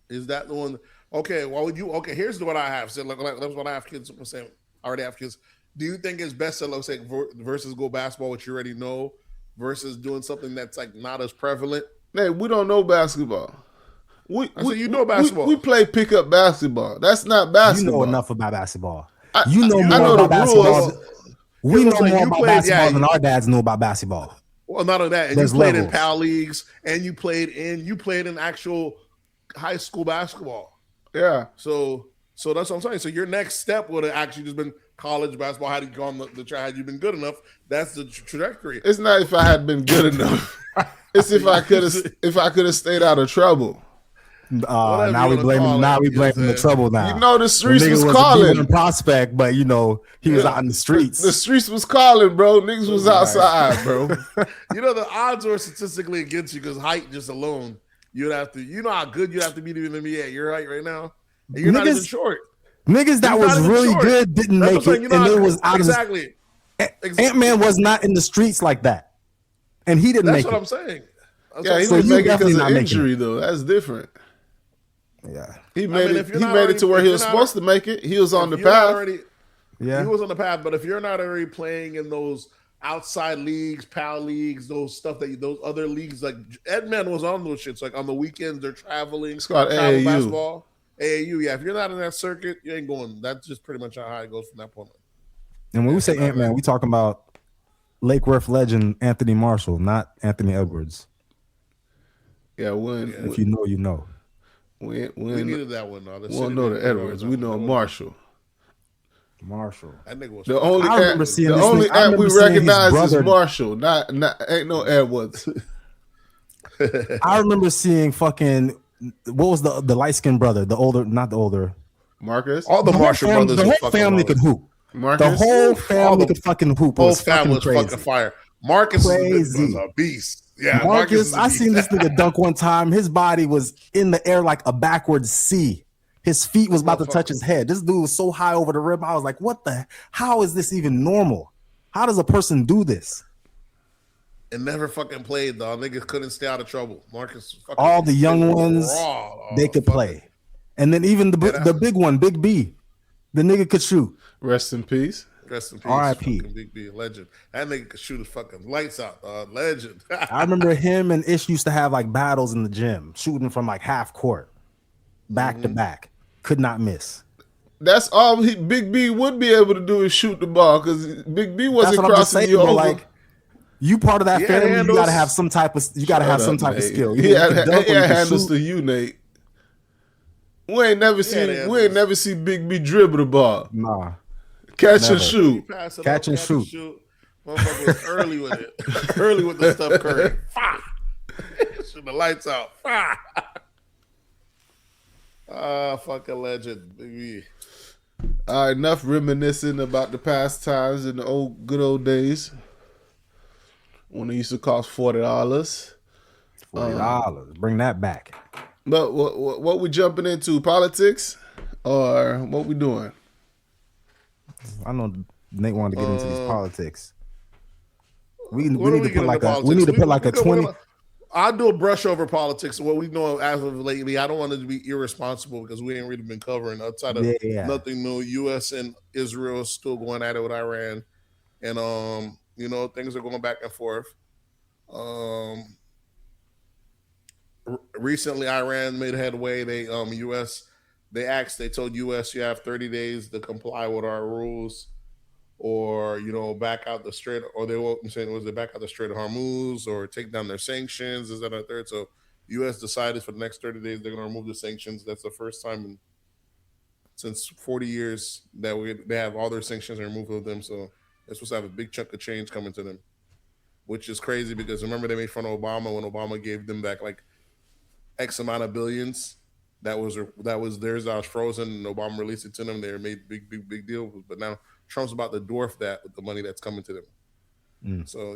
Is that the one? Okay, well, would you? Okay, here's what I have. So, like that's what I have kids. I'm saying, I already have kids. Do you think it's best to, let's say, versus go basketball, which you already know, versus doing something that's like not as prevalent? Hey, we don't know basketball. You know basketball. We play pickup basketball. That's not basketball. You know enough about basketball. You know more about basketball. We know more about basketball than our dads know about basketball. Well, not only that, and you played in PAL leagues, and you played in actual high school basketball. Yeah. So that's what I'm saying. So your next step would have actually just been college basketball. Had you gone the track, had you been good enough, that's the trajectory. It's not if I had been good enough. It's if I could have stayed out of trouble. Now we blame the trouble now. You know the streets was calling. A prospect, but you know he was out in the streets. The streets was calling, bro. Niggas was outside, bro. You know the odds were statistically against you because height just alone. You'd have to. You know how good you'd have to be to be in the NBA. You're right now. And you're not even short. Niggas that was really good didn't make it, and it was out exactly. Ant-Man was not in the streets like that, and he didn't make it. That's what I'm saying. Yeah, he didn't make it because of injury, though. That's different. Yeah, he made it to where he was supposed to make it. He was on the path. He was on the path. But if you're not already playing in those outside leagues, PAL leagues, those other leagues, like Edman was on those shits. Like on the weekends, they're traveling. It's called AAU. Basketball. AAU. Yeah, if you're not in that circuit, you ain't going. That's just pretty much how it goes from that point on. And when we say Ant-Man, we talking about Lake Worth legend Anthony Marshall, not Anthony Edwards. Yeah, if you know, you know. We needed that one. Though. We don't know the Edwards. We know Marshall. That nigga was. The only Ant we recognize is Marshall. Not ain't no Edwards. I remember seeing fucking what was the light skinned brother, not the older Marcus. All the Marshall brothers. The whole family could hoop. Marcus? The whole family could fucking hoop. Whole family was fucking fire. Marcus was a beast. Yeah, Marcus I seen this nigga dunk one time. His body was in the air like a backwards C. His feet was about to touch his head. This dude was so high over the rim. I was like, how is this even normal? How does a person do this? And never fucking played, though. Niggas couldn't stay out of trouble. Marcus fucking all the young ones, they could play. And then even the big one, Big B, the nigga could shoot. Rest in peace. Rest in peace. R.I.P. Big B, legend. That nigga could shoot his fucking lights out, legend. I remember him and Ish used to have like battles in the gym, shooting from like half court, back to back. Could not miss. That's all Big B would be able to do is shoot the ball because Big B wasn't crossing you over. Like, you part of that family, you gotta have some type of skill. He had handles to you, Nate. We ain't never see Big B dribble the ball. Nah. Catch and shoot. Catch and shoot. Motherfucker was early with it. Early with the stuff Curry. situation. The lights out. Fucking legend, baby. All right, enough reminiscing about the past times in the good old days when it used to cost $40. $40. Bring that back. But what we jumping into? Politics, or what we doing? I know Nate wanted to get into these politics. We need to put like a 20. I'll do a brush over politics. What we know as of lately, I don't want it to be irresponsible because we ain't really been covering outside of nothing new. U.S. and Israel is still going at it with Iran, and things are going back and forth. Recently, Iran made headway. They told U.S. you have 30 days to comply with our rules, or back out the Strait, or they back out the Strait of Hormuz, or take down their sanctions. Is that a third? So U.S. decided for the next 30 days they're going to remove the sanctions. That's the first time since 40 years that they have all their sanctions removed of them. So they're supposed to have a big chunk of change coming to them, which is crazy because remember they made fun of Obama when Obama gave them back like X amount of billions. That was theirs. That was frozen, and Obama released it to them. They made big deal. But now Trump's about to dwarf that with the money that's coming to them. So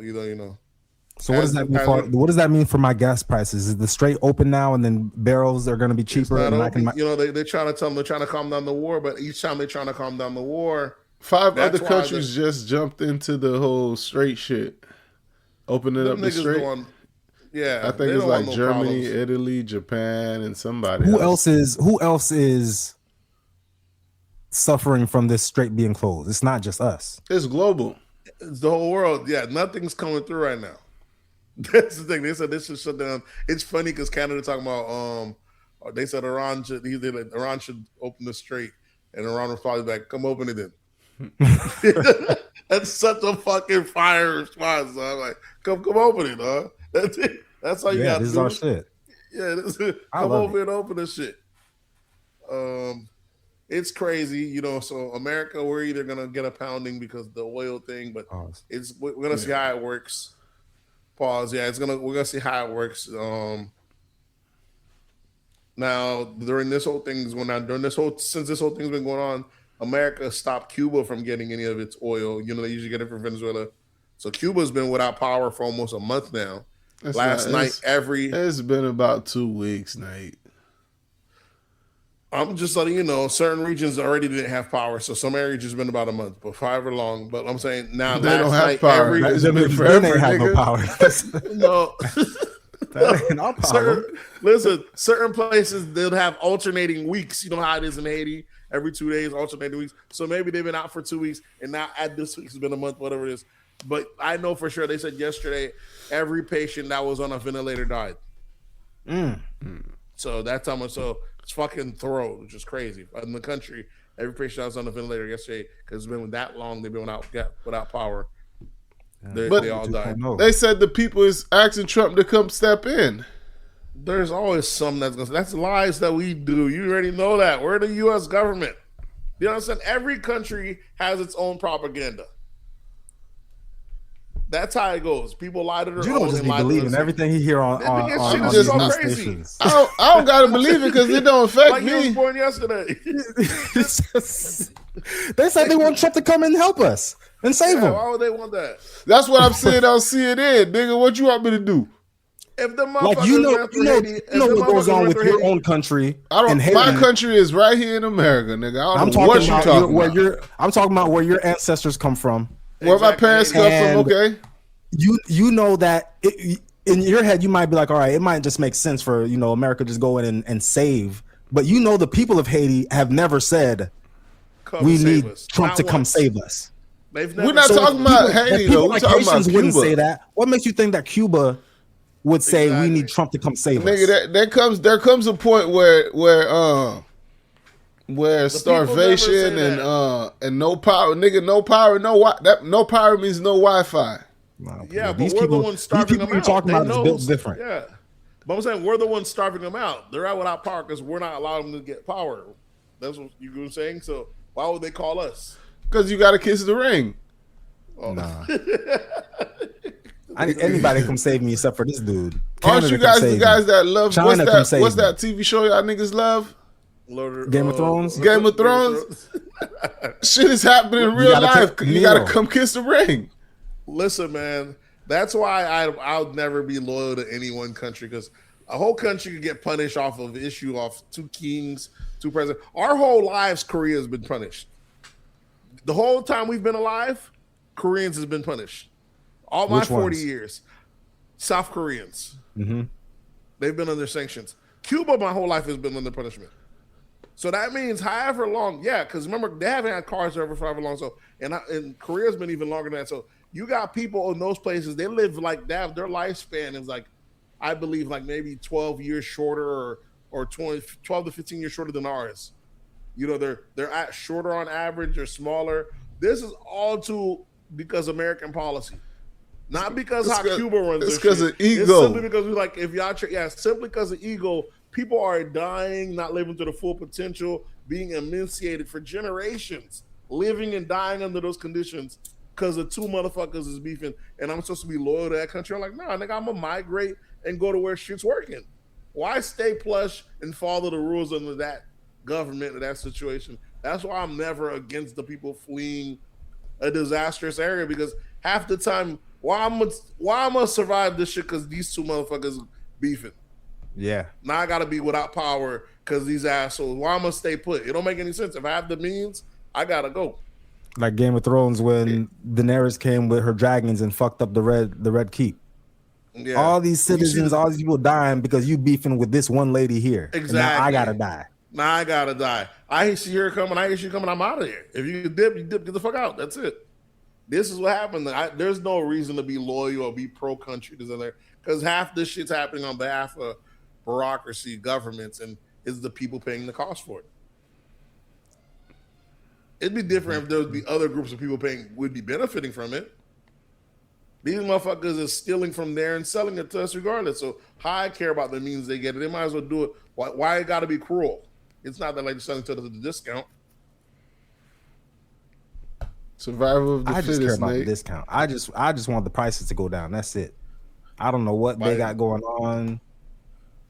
So what does that mean for my gas prices? Is the Strait open now, and then barrels are going to be cheaper? They're trying to tell them they're trying to calm down the war, but each time they're trying to calm down the war, 5 other countries just jumped into the whole Strait shit, opening up the Strait. Yeah, I think it's like Germany, Italy, Japan, and somebody. Who else is suffering from this Strait being closed? It's not just us. It's global. It's the whole world. Yeah, nothing's coming through right now. That's the thing. They said this should shut down. It's funny because Canada talking about they said Iran should open the Strait, and Iran was probably like, "Come open it then." That's such a fucking fire response. So I'm like, "Come open it, huh?" That's it. That's all you got to do. This is our shit. Yeah, come over and open this shit. It's crazy, So America, we're either gonna get a pounding because of the oil thing, but we're gonna see how it works. Pause. Yeah, we're gonna see how it works. Now since this whole thing's been going on, America stopped Cuba from getting any of its oil. They usually get it from Venezuela, so Cuba's been without power for almost a month now. It's been about 2 weeks, Nate. I'm just letting you know, certain regions already didn't have power, so some areas just been about a month, but however long. But I'm saying now they don't have power. It's been forever, have no power. No, that ain't our power. Certain places they'll have alternating weeks. You know how it is in Haiti, every 2 days, alternating weeks. So maybe they've been out for 2 weeks, and now at this week it's been a month, whatever it is. But I know for sure they said yesterday every patient that was on a ventilator died. So that's how much. So it's fucking thorough, which is crazy. In the country, every patient that was on the ventilator yesterday, because it's been that long, they've been without power. They all died. They said the people is asking Trump to come step in. There's always some that's lies that we do. You already know that. We're the U.S. government. You understand? Every country has its own propaganda. That's how it goes. People lie to their own. You don't just be believing everything he hear on just so crazy. Stations. I don't gotta believe it because it don't affect me. He was born yesterday. They said they want Trump to come and help us and save him. Why would they want that? That's what I'm saying on CNN, nigga. What you want me to do? If the what goes on with your own country. My country is right here in America, nigga. I don't know what you talking about. I'm talking about where your ancestors come from. Where my parents come from, okay? You know that in your head you might be like, all right, it might just make sense for America just go in and save, but the people of Haiti have never said we need Trump to come save us. We're not talking about Haiti though. We're talking about Cuba. Wouldn't say that. What makes you think that Cuba would say we need Trump to come save us? Nigga, there comes a point where starvation and no power, nigga, no power, no power means no Wi-Fi. Yeah, but we're the ones starving them out. You're talking about is built different. Yeah, but I'm saying we're the ones starving them out. They're out without power because we're not allowing them to get power. That's what you're saying. So why would they call us? Because you got to kiss the ring. Oh. Nah. I need anybody to come save me except for this dude. Aren't you guys the guys that love what's that me. TV show y'all niggas love? Game of Thrones. Game of Thrones. Shit is happening in real life. You gotta come kiss the ring. Listen, man. That's why I'll never be loyal to any one country, because a whole country could get punished off of issue of two kings, two presidents. Our whole lives, Korea has been punished. The whole time we've been alive, Koreans has been punished. All my 40 years, South Koreans, they've been under sanctions. Cuba, my whole life has been under punishment. So that means however long, because remember, they haven't had cars ever for however long. So, and Korea's been even longer than that. So you got people in those places, they live like that. Their lifespan is like, I believe, like maybe 12 years shorter or 12 to 15 years shorter than ours. You know, they're at shorter on average or smaller. This is all because American policy. Not because Cuba runs. It's because of ego. It's simply because we like, if y'all, simply because of ego. People are dying, not living to the full potential, being emaciated for generations, living and dying under those conditions because of two motherfuckers is beefing, and I'm supposed to be loyal to that country. I'm like, nah, nigga, I'm gonna migrate and go to where shit's working. Why stay plush and follow the rules under that government or that situation? That's why I'm never against the people fleeing a disastrous area, because half the time, why I'm gonna survive this shit because these two motherfuckers beefing. Yeah. Now I gotta be without power because these assholes. Why I'm gonna stay put? It don't make any sense. If I have the means, I gotta go. Like Game of Thrones when Daenerys came with her dragons and fucked up the red keep. Yeah. All these citizens, all these people dying because you beefing with this one lady here. Exactly. And now I gotta die. Now I gotta die. I see her coming. I hear she coming. I'm out of here. If you dip, you dip. Get the fuck out. That's it. This is what happened. There's no reason to be loyal or be pro country because half this shit's happening on behalf of bureaucracy, governments, and is the people paying the cost for it. It'd be different if there would be other groups of people would be benefiting from it. These motherfuckers are stealing from there and selling it to us regardless. So how I care about the means they get it. They might as well do it. Why it gotta be cruel? It's not that like they're selling to the discount. Survival of the fittest, I just care about Nate. the discount. I just want the prices to go down. That's it. I don't know what they got going on.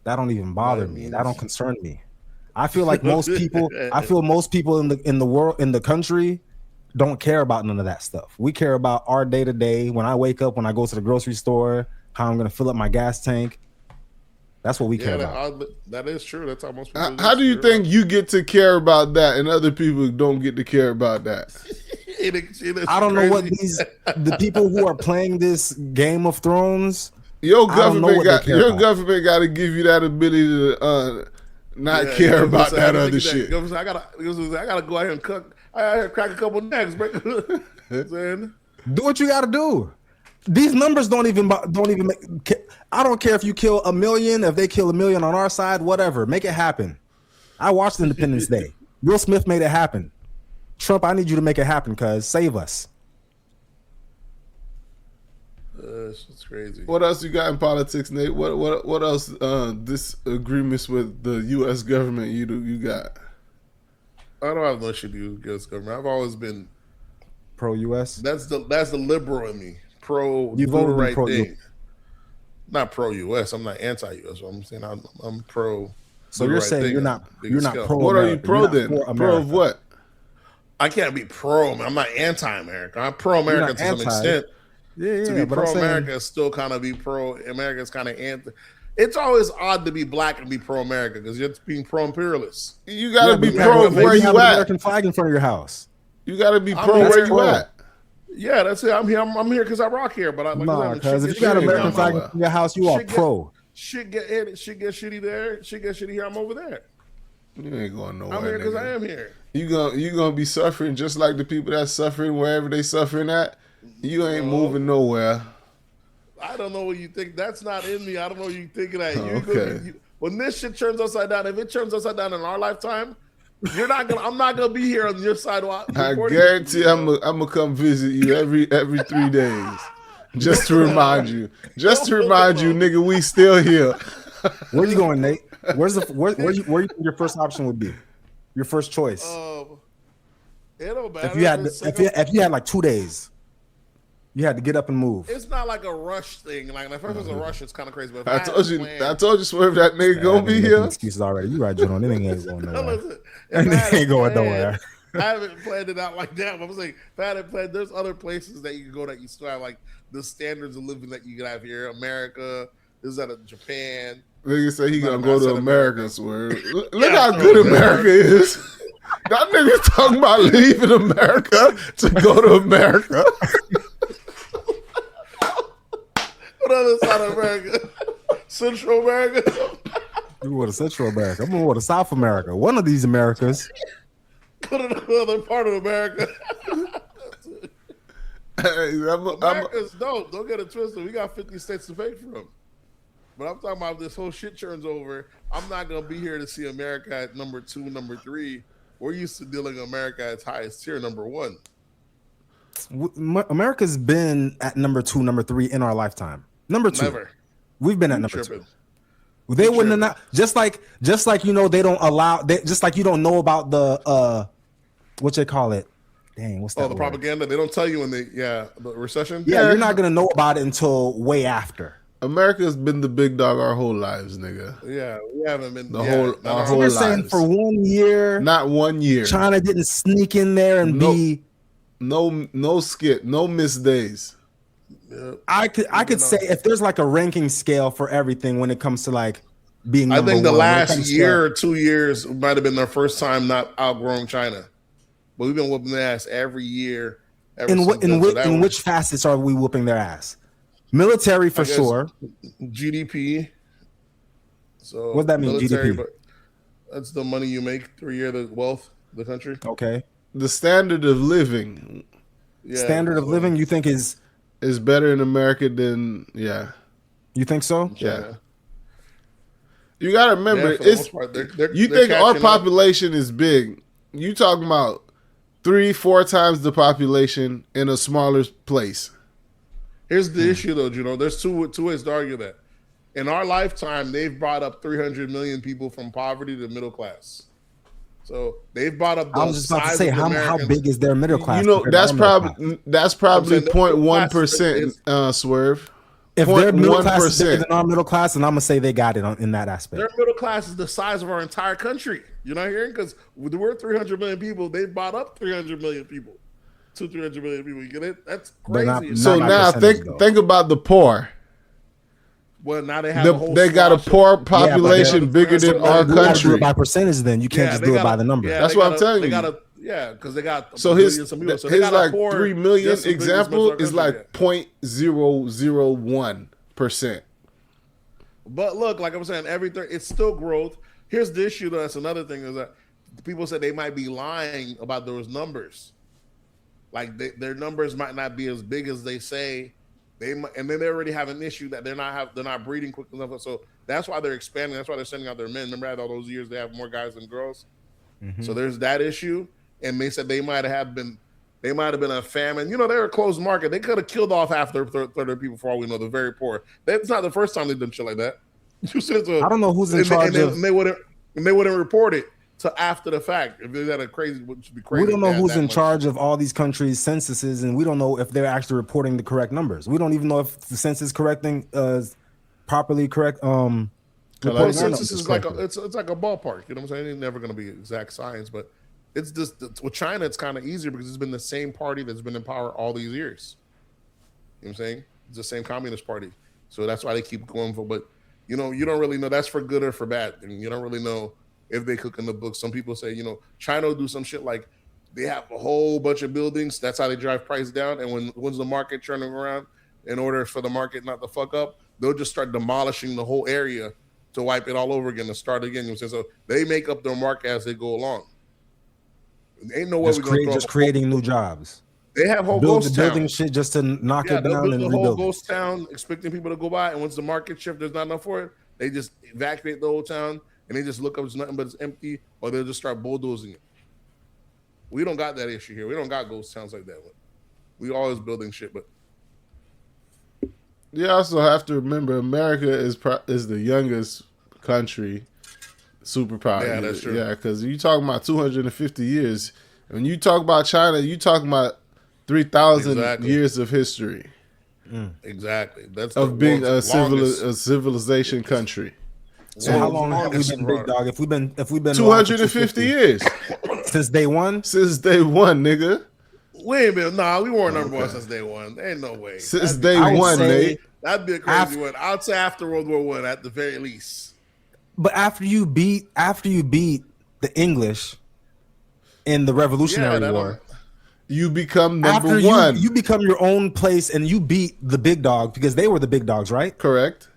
That don't even bother me. That don't concern me. I feel like most people in the world, in the country, don't care about none of that stuff. We care about our day to day. When I wake up, when I go to the grocery store, how I'm gonna fill up my gas tank. That's what we care about. That is true. That's how most people. How do you think you get to care about that and other people don't get to care about that? I don't know what the people who are playing this Game of Thrones. Your government got to give you that ability to not care about that other shit. I gotta go out here and cook. I gotta crack a couple necks, bro. Do what you gotta do. These numbers don't even make. I don't care if you kill 1 million. If they kill 1 million on our side, whatever. Make it happen. I watched Independence Day. Will Smith made it happen. Trump, I need you to make it happen, cuz save us. It's crazy. What else you got in politics, Nate? What else disagreements with the U.S. government you got? I don't have much to do with the U.S. government. I've always been pro-U.S. That's the liberal in me. Pro. You voted right pro thing. Not pro-U.S. I'm not anti-U.S. So I'm saying I'm pro. So you're saying you're not pro. What are you pro then? Pro of what? I can't be pro. I'm not anti-America. I'm pro-America to some extent. Yeah, to be pro-America is still kind of be pro-America is kind of anti. It's always odd to be black and be pro-America because you're being pro-imperialist. You got to be pro of where you at. American flag in front of your house. You got to be pro where you at. Yeah, that's it. I'm here because I rock here. But because if you got American flag in your house, you are pro. Shit get shitty there. Shit get shitty here. I'm over there. You ain't going nowhere. I'm here because I am here. You gonna be suffering just like the people that's suffering wherever they suffering at. You ain't moving nowhere. I don't know what you think. That's not in me. I don't know what you thinking that. Okay. When this shit turns upside down, if it turns upside down in our lifetime, I'm not gonna be here on your side. I guarantee I'm gonna come visit you every 3 days, just to remind you. Just to remind you, nigga, we still here. Where you going, Nate? Where you think your first option would be? Your first choice. It don't matter. If you had like 2 days. You had to get up and move. It's not like a rush thing. Like if it was a rush, it's kind of crazy. But I told you, Swerve, that nigga gonna be here. Excuses already. You right, John. Anything ain't going nowhere. That ain't going nowhere. I haven't planned it out like that. But I'm saying, if I hadn't planned, there's other places that you can go that you still have like the standards of living that you can have here. America, this is out of Japan. Nigga say he gonna go to America, Swerve. Look how good America is. That nigga's talking about leaving America to go to America. What other side of America? Central America? You go to Central America. I'm gonna go to South America. One of these Americas. Go to another part of America. America's dope. Don't get it twisted. We got 50 states to pick from. But I'm talking about this whole shit turns over. I'm not gonna be here to see America at number 2, number 3. We're used to dealing America at its highest tier, number 1. America's been at number 2, number 3 in our lifetime. Number 2. Never. We've been at number 2. They wouldn't have just like you know they don't allow just like you don't know about the what you call it. Dang, what's that? The propaganda. They don't tell you when the recession. Yeah, you're not gonna know about it until way after. America's been the big dog our whole lives, nigga. Yeah, we haven't been our whole lives. Saying for 1 year, not 1 year. China didn't sneak in there and be no skit, no missed days. I could say if there's like a ranking scale for everything when it comes to like being. I think the last year or 2 years might have been their first time not outgrowing China, but we've been whooping their ass every year. In which facets are we whooping their ass? Military for sure. GDP. So what does that mean? GDP. But that's the money you make through a year, the wealth of the country. Okay. The standard of living. Yeah, standard of living. You think is better in America than You think so? Yeah. You gotta remember, you think our population is big. You talking about 3-4 times the population in a smaller place. Here's the issue, though, Juno. There's two ways to argue that. In our lifetime, they've brought up 300 million people from poverty to middle class. So they've brought up. I was just about to say, how big is their middle class? You know, that's probably 0.1%. Swerve. If their middle class is bigger than our middle class, then I'm gonna say they got it in that aspect. Their middle class is the size of our entire country. You're not hearing, because we're 300 million people. They've bought up 300 million people. 300 million people. You get it? That's crazy. So now think about the poor. Well, now they have they got a poor population bigger than our country. Do it by percentage, then you can't just do it by the number. That's what I'm telling you. Because they got so his like 3 million example is like 0.001%. But look, like I'm saying, everything it's still growth. Here's the issue, though. That's another thing is that people said they might be lying about those numbers. Like their numbers might not be as big as they say. And then they already have an issue that they're not breeding quick enough. So that's why they're expanding. That's why they're sending out their men. Remember, all those years they have more guys than girls. Mm-hmm. So there's that issue. And they said they might have been a famine. You know, they're a closed market. They could have killed off half their third of people for all we know. They're very poor. That's not the first time they've done shit like that. I don't know who's in charge of. And they wouldn't report it till after the fact. If they had a crazy, which would be crazy. We don't know who's in charge of all these countries' censuses, and we don't know if they're actually reporting the correct numbers. We don't even know if the census correcting properly correct. The census is like it's like a ballpark. You know what I'm saying? It's never going to be exact science, but it's just with China, it's kind of easier because it's been the same party that's been in power all these years. You know what I'm saying? It's the same Communist Party, so that's why they keep going for. But you know, you don't really know that's for good or for bad, and you don't really know if they cook in the books. Some people say, you know, China will do some shit like they have a whole bunch of buildings. That's how they drive price down. And when's the market turning around, in order for the market not to fuck up, they'll just start demolishing the whole area to wipe it all over again and start again. You know what I'm saying? So they make up their market as they go along. Ain't no way we're going to creating new jobs. They have whole ghost town. Building shit just to knock it down and rebuild. Whole ghost town, expecting people to go by, and once the market shift, there's not enough for it. They just evacuate the whole town, and they just look up, it's nothing but it's empty, or they'll just start bulldozing it. We don't got that issue here. We don't got ghost towns like that. We always building shit, but you also have to remember America is the youngest country superpower. Yeah, that's true. Yeah, because you talking about 250 years. When you talk about China, you talking about 3,000 years of history. Exactly. That's of being a civilization country. So how long have we been big dog? If we've been 250 years since day one. Since day one, nigga. We ain't been. Nah, we weren't number one since day one. Ain't no way. Since day one, Nate. That'd be a crazy one. I'd say after World War I, at the very least. But after you beat the English in the Revolutionary War, you become number one. You become your own place, and you beat the big dog because they were the big dogs, right? Correct.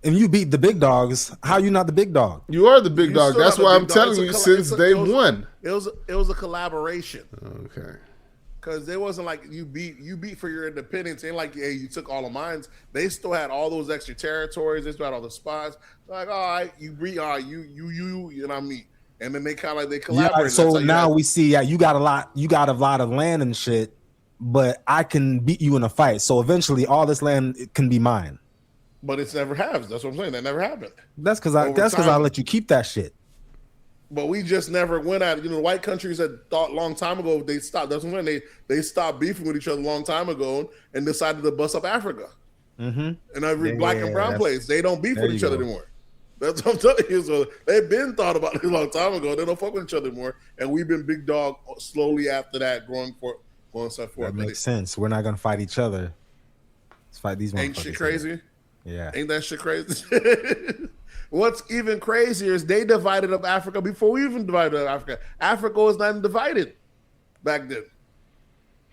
And you beat the big dogs. How are you not the big dog? You are the big dog. That's why I'm telling you since day one. It was a collaboration. Okay. Because it wasn't like you beat for your independence. It ain't like, hey, you took all of mine. They still had all those extra territories. They still had all the spots. Like, all right, you beat, all right, you and I meet. And then they kind of like they collaborated. Yeah, so now we see, you got a lot of land and shit, but I can beat you in a fight. So eventually, all this land can be mine. But it's never happens. That's what I'm saying. That never happened. That's because I let you keep that shit. But we just never went at it. You know, white countries that thought a long time ago they stopped. That's when they stopped beefing with each other a long time ago and decided to bust up Africa. Mm-hmm. And every black and brown place, they don't beef with each other anymore. That's what I'm telling you. So they've been thought about it a long time ago. They don't fuck with each other anymore. And we've been big dog slowly after that, going stuff forward. That makes sense. We're not gonna fight each other. Let's fight these motherfuckers. Ain't shit crazy? Yeah. Ain't that shit crazy? What's even crazier is they divided up Africa before we even divided up Africa. Africa was not even divided back then.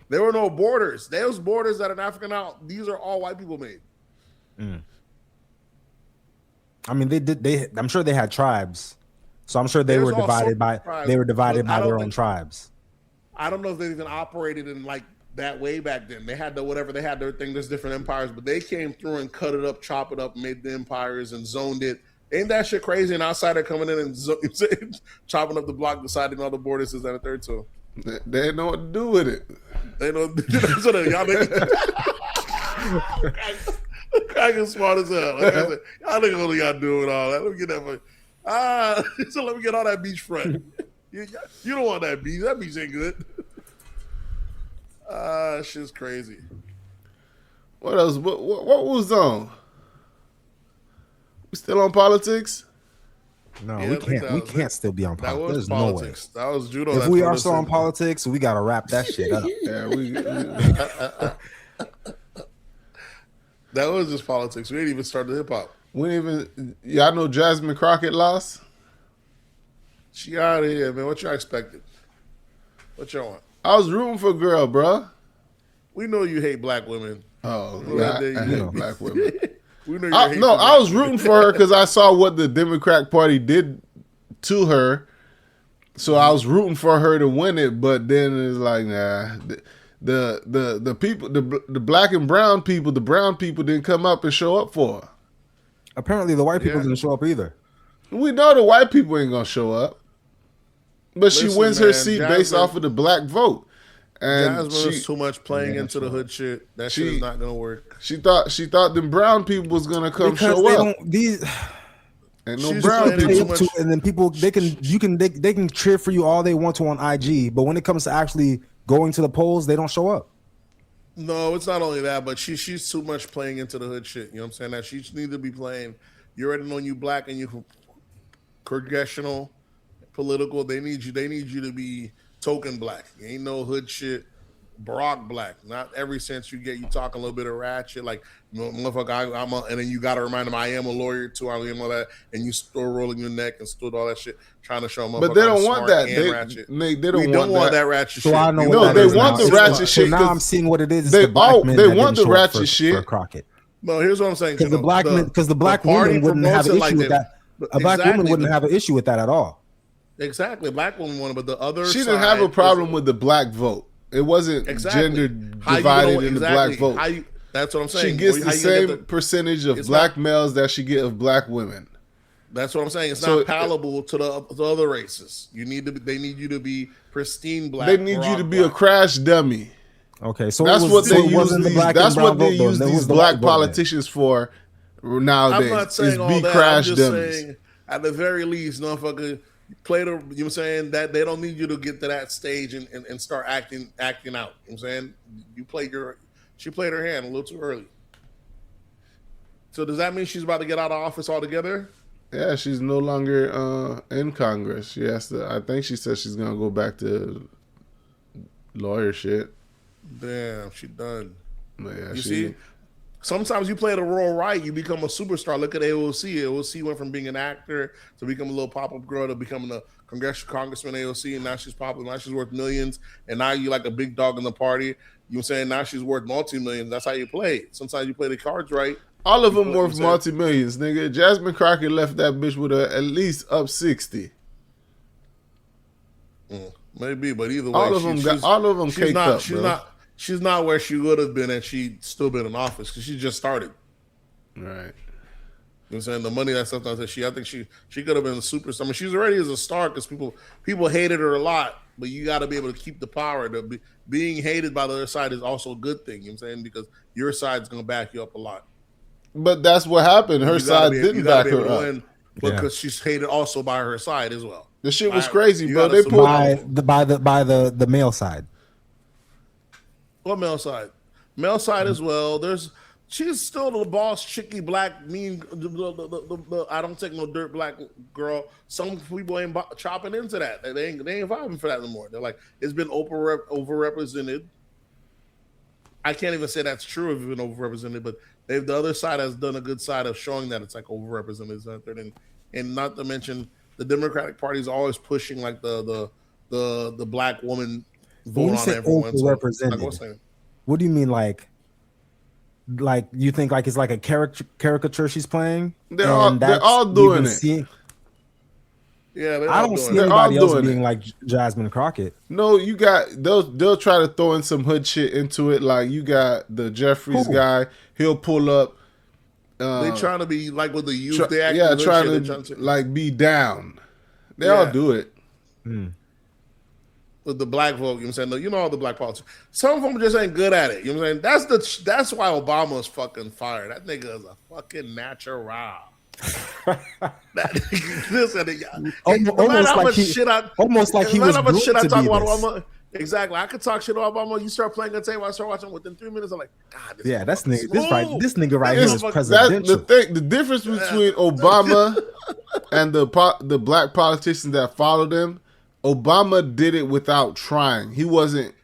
There were no borders. Those borders that are in Africa now, these are all white people made. I mean, I'm sure they had tribes, so I'm sure they were divided by their own tribes. I don't know if they even operated in like that way back then. They had they had their thing. There's different empires, but they came through and cut it up, chop it up, made the empires and zoned it. Ain't that shit crazy? An outsider coming in and chopping up the block, deciding all the borders is that a third two. They didn't know what to do with it. They know. So y'all cracking smart as hell. Like I said, y'all niggas only got to do it all that. Let me get that. So let me get all that beachfront. You don't want that beach. That beach ain't good. Shit's crazy. What else? What was on? We still on politics? No, we can't still be on politics. There's politics. No way. That was judo. If we are still on politics, we gotta wrap that shit up. Yeah, that was just politics. We didn't even start the hip hop. Y'all know Jasmine Crockett lost? She out of here, man. What y'all expected? What y'all want? I was rooting for girl, bro. We know you hate black women. Oh, I hate black women. We know I was rooting for her because I saw what the Democratic Party did to her. So I was rooting for her to win it, but then it's like, nah. The people, the black and brown people, the brown people didn't come up and show up for her. Apparently, the white people didn't show up either. We know the white people ain't gonna show up, but she wins her seat based off of the black vote. And Jasmine was too much playing into the hood shit. That shit is not gonna work. She thought them brown people was gonna come because show up. And no brown people, and then people they can cheer for you all they want to on IG, but when it comes to actually going to the polls, they don't show up. No, it's not only that, but she's too much playing into the hood shit. You know what I'm saying? That she needs to be playing. You already know you black and you congressional, political. They need you to be token black. You ain't no hood shit. Barack black. Not every sense you get. You talk a little bit of ratchet, like motherfucker. And then you gotta remind them I am a lawyer too. I am all that, and you still rolling your neck and still all that shit, trying to show them. But they don't want that. They don't want that ratchet shit. So I know no, they want the ratchet shit. Now I'm seeing what it is. They want the ratchet shit. For Crockett. No, here's what I'm saying. Because the black woman wouldn't have an issue with that. A black woman wouldn't have an issue with that at all. Exactly, black woman wanted, but the other she didn't have a problem with the black vote. It wasn't gender divided in the black vote. That's what I'm saying. She gets the same percentage of black males that she get of black women. That's what I'm saying. It's not palatable to the other races. They need you to be pristine black. They need you to be a crash dummy. Okay, so that's what they use these black politicians for nowadays. I'm not saying all be that. crash I'm just dummies. saying, at the very least, motherfucker, Play the, you know what I'm saying, that they don't need you to get to that stage and start acting out. You know what I'm saying? She played her hand a little too early. So does that mean she's about to get out of office altogether? Yeah, she's no longer in Congress. She has to. I think she said she's gonna go back to lawyer shit. Damn, she done. Yeah, you see, sometimes you play the role right, you become a superstar. Look at AOC. AOC went from being an actor to become a little pop-up girl to becoming a congressman AOC, and now she's popular. Now she's worth millions, and now you like a big dog in the party. You know what I'm saying? Now she's worth multi-millions. That's how you play. Sometimes you play the cards right. All of them worth multi-millions, nigga. Jasmine Crockett left that bitch with at least up 60. Maybe, but either way, all of them caked up, bro. She's not where she would have been, and she'd still been in office because she just started. Right. You know what I'm saying? The money that sometimes I think she could have been a superstar. I mean, she's already as a star because people hated her a lot, but you got to be able to keep the power. Being hated by the other side is also a good thing. You know what I'm saying? Because your side's gonna back you up a lot. But that's what happened. Her side didn't back her up. Because she's hated also by her side as well. The shit was crazy, bro. They pulled by the male side. What male side? Male side as well. She's still the boss, chicky, black, mean. I don't take no dirt black girl. Some people ain't chopping into that. They ain't vibing for that anymore. They're like, it's been overrepresented. I can't even say that's true if it's been overrepresented, but the other side has done a good side of showing that it's like overrepresented. And not to mention the Democratic Party is always pushing like the black woman vote on everyone. Overrepresented. What do you mean, like you think like it's like a caricature she's playing? They're all doing it. Yeah, I don't see anybody else being like Jasmine Crockett. No, you got they'll try to throw in some hood shit into it. Like you got the Jeffries guy, he'll pull up. They trying to be like with the youth. Trying to like be down. They all do it. With the black vote, you know what I'm saying? You know all the black politics. Some of them just ain't good at it. You know what I'm saying? That's why Obama's fucking fired. That nigga is a fucking natural. Almost like he was groomed to be this. Exactly. I could talk shit about Obama. You start playing a tape, I start watching within 3 minutes. I'm like, God, this nigga right here is presidential. The difference between Obama and the black politicians that followed him, Obama did it without trying. He wasn't.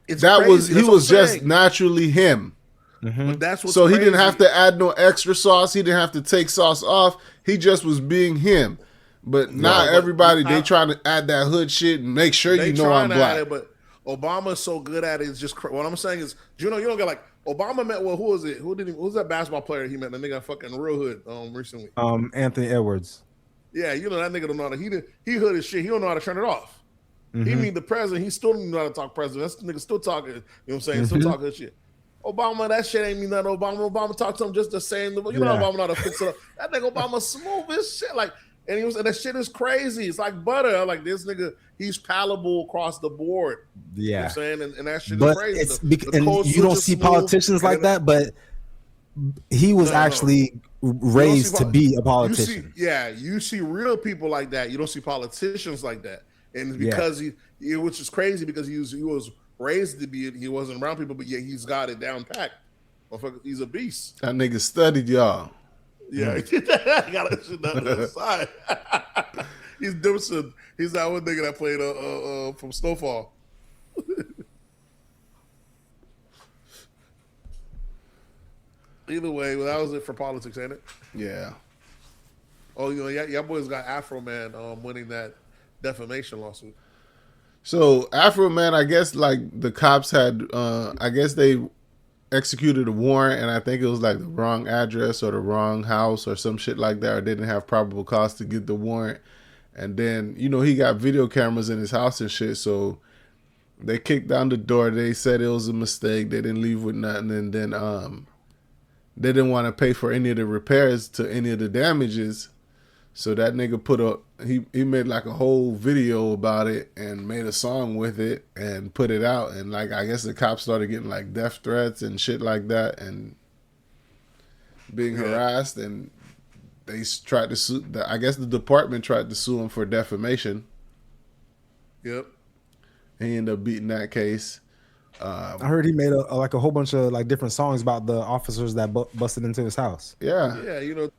He was just naturally him. Mm-hmm. But that's so he didn't have to add no extra sauce. He didn't have to take sauce off. He just was being him. But now everybody they trying to add that hood shit and make sure you know I'm black. But Obama's so good at it. It's just what I'm saying is, you don't get like Obama met. Well, who was it? Who's that basketball player he met? The nigga fucking real hood recently. Anthony Edwards. Yeah, you know that nigga don't know how to. He hood his shit. He don't know how to turn it off. Mm-hmm. He meet the president. He still don't know how to talk president. That nigga still talking. You know what I'm saying? Still talking shit. Obama, that shit ain't mean nothing. Obama talked to him just the same. You know Obama know how to fix it up. That nigga Obama smooth as shit. Like, and that shit is crazy. It's like butter. I'm like, this nigga, he's palatable across the board. Yeah. You know what I'm saying? And that shit is crazy. And you don't see politicians like that, but he was actually raised to be a politician. You see real people like that. You don't see politicians like that. And because which is crazy because he was raised to be it. He wasn't around people, but yet he's got it down packed. He's a beast. That nigga studied y'all. Yeah, he got that shit down to the side. He's different. He's that one nigga that played from Snowfall. Either way, well, that was it for politics, ain't it? Yeah. Oh, you know, y'all boys got Afro Man winning that defamation lawsuit. So Afro Man, I guess like the cops had, I guess they executed a warrant, and I think it was like the wrong address or the wrong house or some shit like that, or didn't have probable cause to get the warrant. And then, you know, he got video cameras in his house and shit, so they kicked down the door. They said it was a mistake. They didn't leave with nothing, and then they didn't want to pay for any of the repairs to any of the damages. So that nigga he made like a whole video about it and made a song with it and put it out. And like, I guess the cops started getting like death threats and shit like that and being harassed. And they tried to sue. I guess the department tried to sue him for defamation. Yep. He ended up beating that case. I heard he made a whole bunch of like different songs about the officers that busted into his house. Yeah.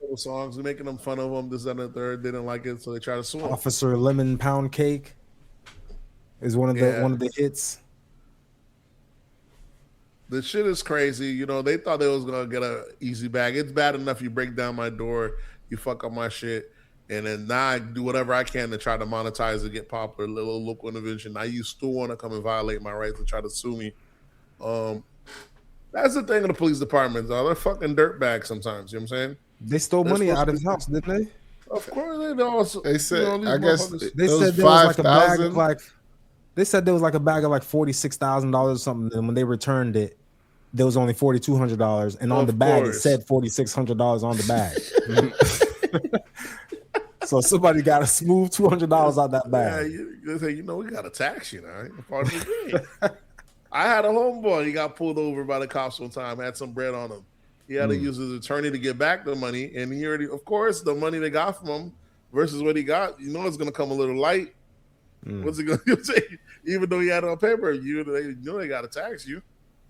Total songs, they're making them fun of him. This, that, and the third. They didn't like it, so they try to sue him. Officer Lemon Pound Cake is one of the hits. The shit is crazy. They thought they was gonna get an easy bag. It's bad enough you break down my door, you fuck up my shit, and then now I do whatever I can to try to monetize and get popular. Little local intervention. Now you still want to come and violate my rights and try to sue me. That's the thing of the police department, though. They're fucking dirtbags sometimes. You know what I'm saying? They stole money out of his house, didn't they? Of course they also. They said, I guess they said there was like a bag of like. They said there was like a bag of like $46,000 or something, and when they returned it, there was only $4,200, and on the bag it said $4,600 on the bag. So somebody got a smooth $200 out that bag. Yeah, they say, we got to tax you now. Part of the game. I had a homeboy. He got pulled over by the cops one time. Had some bread on him. He had to use his attorney to get back the money, and he already, of course, the money they got from him versus what he got, it's going to come a little light. What's it going to say? Even though he had it on paper, they got to tax you.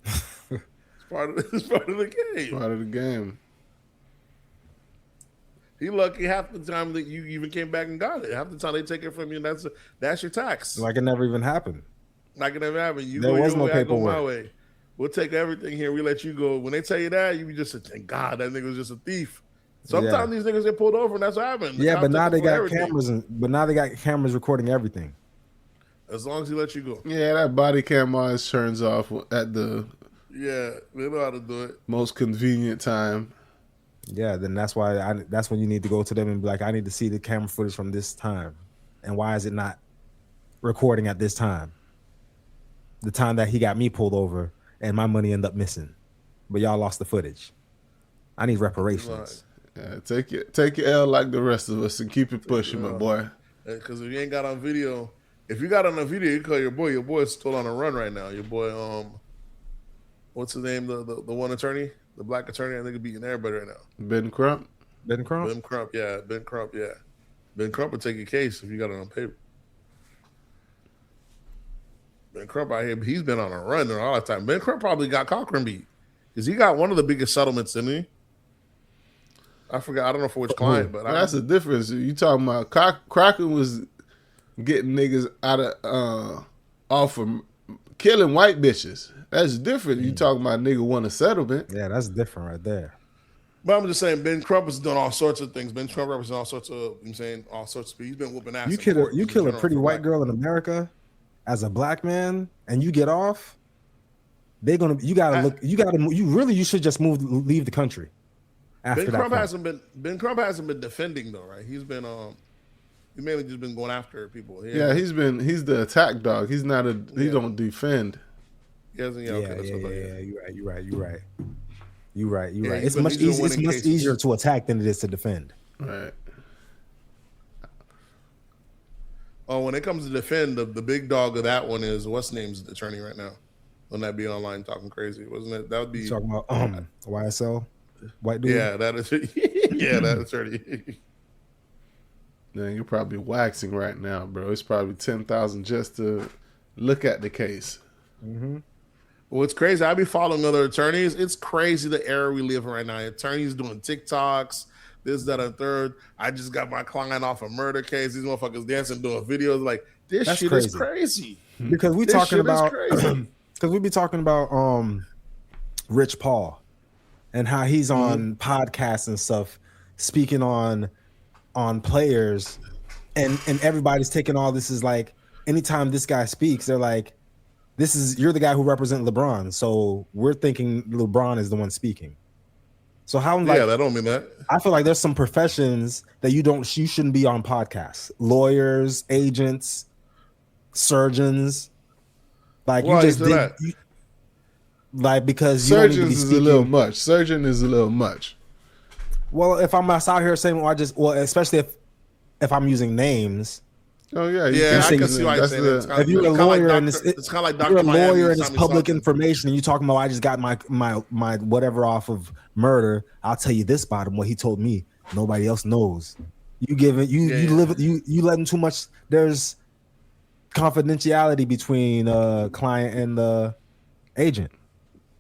It's part of the game. Part of the game. He lucky half the time that you even came back and got it. Half the time they take it from you, and that's your tax. Like it never even happened. Like it never happened. There was no paperwork. I go my way. We'll take everything here. We let you go. When they tell you that, you just say, thank God that nigga was just a thief. Sometimes these niggas get pulled over, and that's what happened. But now they got cameras. But now they got cameras recording everything. As long as he lets you go. Yeah, that body cam always turns off at the. Yeah, they know how to do it. Most convenient time. Yeah, then that's why that's when you need to go to them and be like, I need to see the camera footage from this time, and why is it not recording at this time? The time that he got me pulled over and my money ended up missing, but y'all lost the footage. I need reparations. Yeah, take your L like the rest of us and keep it pushing, my boy. Because if you ain't got on video, if you got on a video, you call your boy. Your boy's still on a run right now. Your boy, what's his name? The one attorney, the black attorney. I think he's beating everybody right now. Ben Crump. Ben Crump. Yeah. Ben Crump would take a case if you got it on paper. Ben Crump out here, he's been on a run all the time. Ben Crump probably got Cochran beat because he got one of the biggest settlements, didn't he? I forgot. I don't know for which client, but that's the difference. You talking about Crockett was getting niggas out of off of killing white bitches. That's different. You talking about nigga won a settlement? Yeah, that's different right there. But I'm just saying, Ben Crump has done all sorts of things. Ben Crump represents all sorts of. All sorts of. He's been whooping ass. You kill a pretty white girl in America as a black man, and you get off. You should just leave the country. After Ben Crump hasn't been defending though, right? He's been he mainly just been going after people. He's the attack dog. He's not he don't defend. He hasn't. You're right. It's much easier to attack than it is to defend. Right. Oh, when it comes to defend, the big dog of that one is what's name's the attorney right now. Wouldn't that be online talking crazy? Wasn't it? That would be you talking about YSL, white dude. Yeah, that is. That attorney. Man, you're probably waxing right now, bro. It's probably 10,000 just to look at the case. Mm-hmm. Well, it's crazy. I be following other attorneys. It's crazy the era we live in right now. Attorneys doing TikToks, this, that, and third. I just got my client off a murder case. These motherfuckers dancing, doing videos like this. That's shit is crazy. Because we talking about because we be talking about Rich Paul and how he's on podcasts and stuff, speaking on players, and everybody's taking all this as like anytime this guy speaks, they're like, you're the guy who represents LeBron, so we're thinking LeBron is the one speaking. So how that don't mean that. I feel like there's some professions that you shouldn't be on podcasts. Lawyers, agents, surgeons. Like why you just did because surgeons is a little much. Surgeon is a little much. Well, if I'm out here saying especially if I'm using names. Oh yeah, I can see why you're saying that. If you're a lawyer and it's kind of like Dr. You're a lawyer and it's public something. Information, and you're talking about I just got my whatever off of murder. I'll tell you this about him. What he told me Nobody else knows. You give it. You live. You letting too much. There's confidentiality between client and the agent.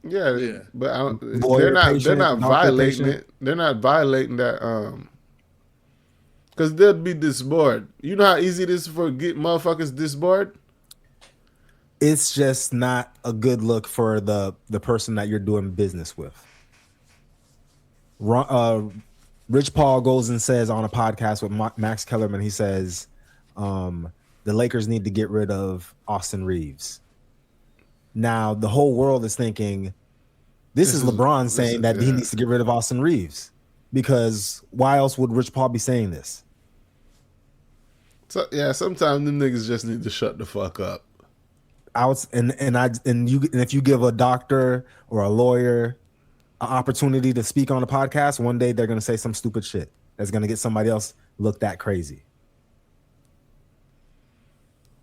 Yeah. But Lawyer, they're not violating patient. it. They're not violating that. Because they'll be disbarred. You know how easy it is for get motherfuckers disbarred? It's just not a good look for the person that you're doing business with. Rich Paul goes and says on a podcast with Max Kellerman, he says, the Lakers need to get rid of Austin Reeves. Now, the whole world is thinking, this is LeBron saying that he needs to get rid of Austin Reeves. Because why else would Rich Paul be saying this? So, yeah, sometimes them niggas just need to shut the fuck up. And if you give a doctor or a lawyer an opportunity to speak on a podcast, one day they're gonna say some stupid shit that's gonna get somebody else looked that crazy.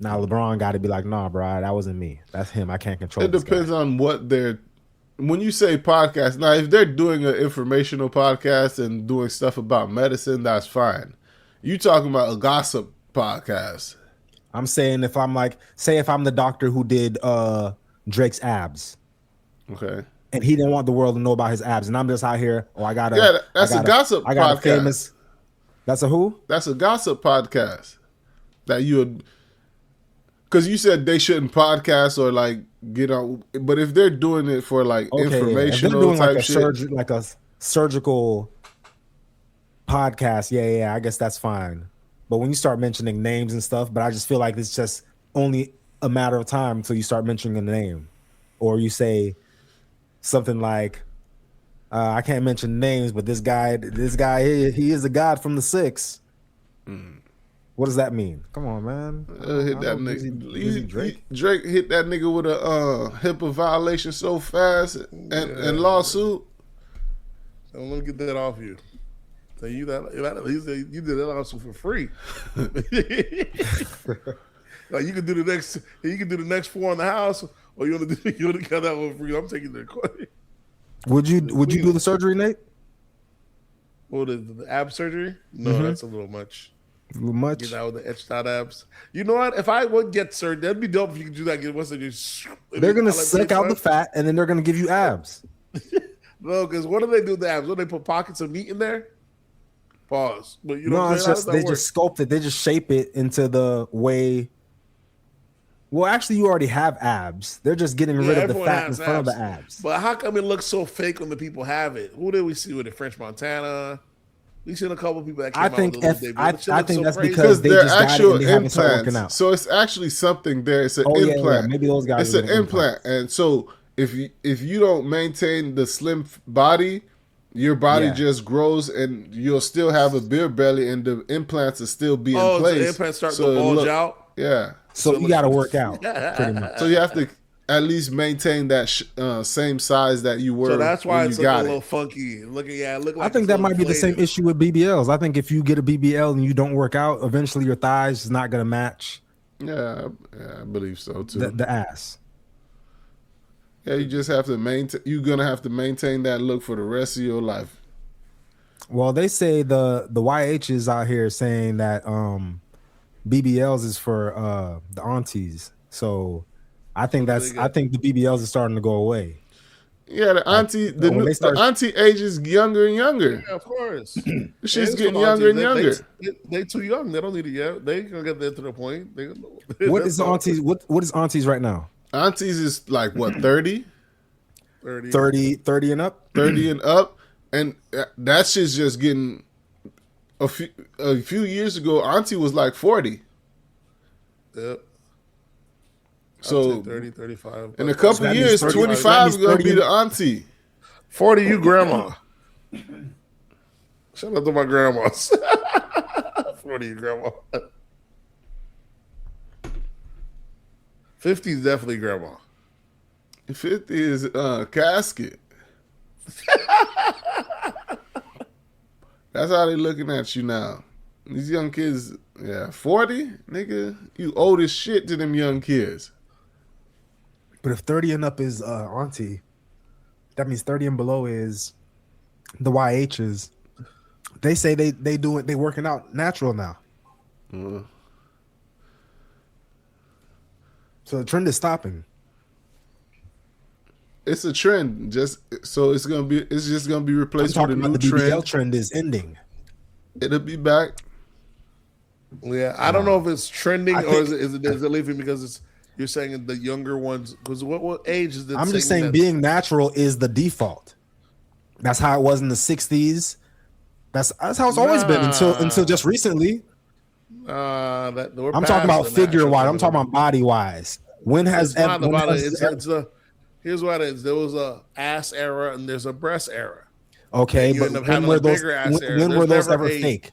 Now LeBron got to be like, nah, bro, that wasn't me. That's him. I can't control. It depends on what they're. When you say podcast, now if they're doing an informational podcast and doing stuff about medicine, that's fine. You talking about a gossip podcast? I'm saying if I'm the doctor who did Drake's abs, okay, and he didn't want the world to know about his abs, and I'm just out here. Oh, that's a gossip podcast. That's a who? That's a gossip podcast. That you would. Because you said they shouldn't podcast or like get on, but if they're doing it for like informational type shit, like a surgical podcast, yeah, I guess that's fine. But when you start mentioning names and stuff, but I just feel like it's just only a matter of time until you start mentioning a name, or you say something like, I can't mention names, but this guy, he is a god from the six. What does that mean? Come on, man. Hit that nigga. Drake hit that nigga with a HIPAA violation so fast and lawsuit. So let me get that off you. So you did that lawsuit for free. Like you can do the next 4 in the house, or you want to cut that one free. I'm taking the court. Would you do the surgery, Nate? What is the ab surgery? No, that's a little much. A little much. Get out with the etched out abs. You know what? If I would get surgery, that'd be dope if you could do that. They're gonna suck out the fat and then they're gonna give you abs. No, because what do they do with the abs? What do they put pockets of meat in there? Pause. But you know, no, it's just just sculpt it. They just shape it into the way. Well, actually, you already have abs. They're just getting rid of the fat in front of the abs. But how come it looks so fake when the people have it? Who did we see with it? French Montana. We seen a couple people that came I think that's so because they they're just actual got it and implants. So it's actually something there. It's an implant. Yeah. Maybe those guys. It's an implant, and so if you don't maintain the slim body, your body just grows, and you'll still have a beer belly, and the implants will still be in place. The implants start to bulge out. Yeah. So you got to work out pretty much. So you have to at least maintain that same size that you were. So that's why when it's you got a little funky. Look like I think that might be the same issue with BBLs. I think if you get a BBL and you don't work out, eventually your thighs is not going to match. Yeah, I believe so too. The ass. Yeah, you just have to maintain. You're gonna have to maintain that look for the rest of your life. Well, they say the YHs out here saying that BBLs is for the aunties. So I think the BBLs are starting to go away. Yeah, the auntie the auntie age is younger and younger. Yeah, of course. She's getting younger and younger. They too young. They don't need it yet. They gonna get there to the point. What is aunties? What is aunties right now? Aunties is like what 30? 30 and up. 30 and up, and that shit's just getting. A few years ago, auntie was like 40. Yep. So 30, 35. In a couple of years, 25 is going to be the auntie. 40, you grandma. Shout out to my grandmas. 40, you grandma. 50 is definitely grandma. 50 is casket. That's how they looking at you now. These young kids, 40, nigga, you old as shit to them young kids. But if 30 and up is auntie, that means 30 and below is the YHs. They say they working out natural now. So the trend is stopping. It's a trend, just so it's just gonna be replaced with a new the BBL trend. trend is ending. It'll be back. Yeah, I don't know if it's trending or is it leaving because you're saying the younger ones, because what age is it? I'm just saying being natural is the default. That's how it was in the 60s. That's how it's always been until just recently. I'm talking about figure wise. I'm talking about body wise. When has here's what it is. There was a ass era and there's a breast era. Okay, but when were those ever fake?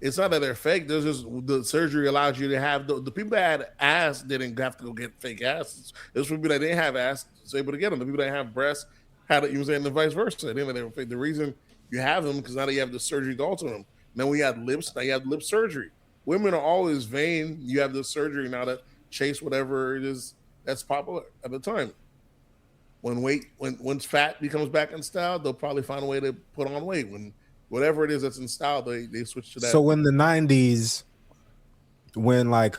It's not that they're fake. There's just the surgery allows you to have the people that had ass didn't have to go get fake asses. There's people that didn't have ass was able to get them. The people that have breasts had it. You were saying the vice versa. They were fake. The reason you have them because now that you have the surgery to alter them. Then we had lips. Now you have lip surgery. Women are always vain. You have the surgery now to chase whatever it is that's popular at the time. Once fat becomes back in style, they'll probably find a way to put on weight. When whatever it is that's in style, they switch to that. So in the 90s, when like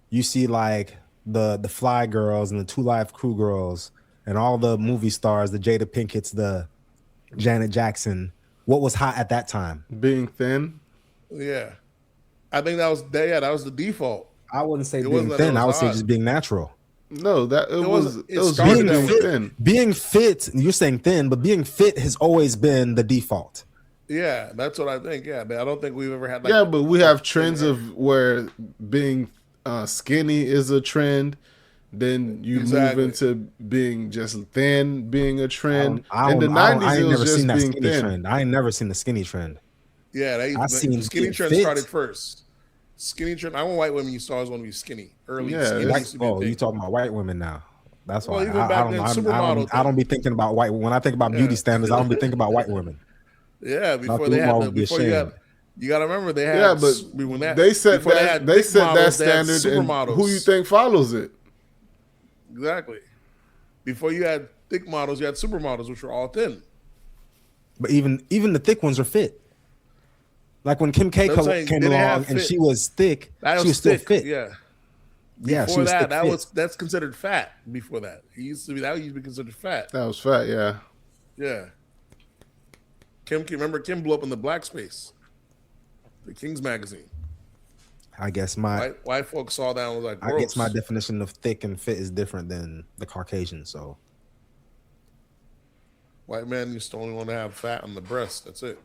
you see like the Fly Girls and the Two Live Crew girls and all the movie stars, the Jada Pinkett's, the Janet Jackson, what was hot at that time? Being thin. Yeah, I think that was the default. I wouldn't say being thin. I would say just being natural. No, it was being thin. Being fit, you're saying thin, but being fit has always been the default. Yeah, that's what I think. Yeah, I don't think we've ever had. But we have trends of where being skinny is a trend. Then you move into being just thin, being a trend. In the 90s, it was just being thin. Trend. I ain't never seen the skinny trend. Yeah, the skinny trend started first. Skinny trend. I want white women. You saw always want to be skinny early. Yeah. You talking about white women now? That's why. Even back then, supermodel. I don't be thinking about white. When I think about beauty standards, I don't be thinking about white women. Yeah, before they had. You got to remember they had. Yeah, but they set that standard, and who you think follows it? Exactly. Before you had thick models, you had supermodels, which were all thin. But even the thick ones are fit. Like when Kim K came along and she was thick, she was still fit. Yeah. Before that's considered fat. Before that, that used to be considered fat. That was fat. Yeah. Yeah. Remember Kim blew up in the black space, the King's magazine. I guess white folks saw that and was like, gross. I guess my definition of thick and fit is different than the Caucasian. So, white men used to only want to have fat on the breast. That's it.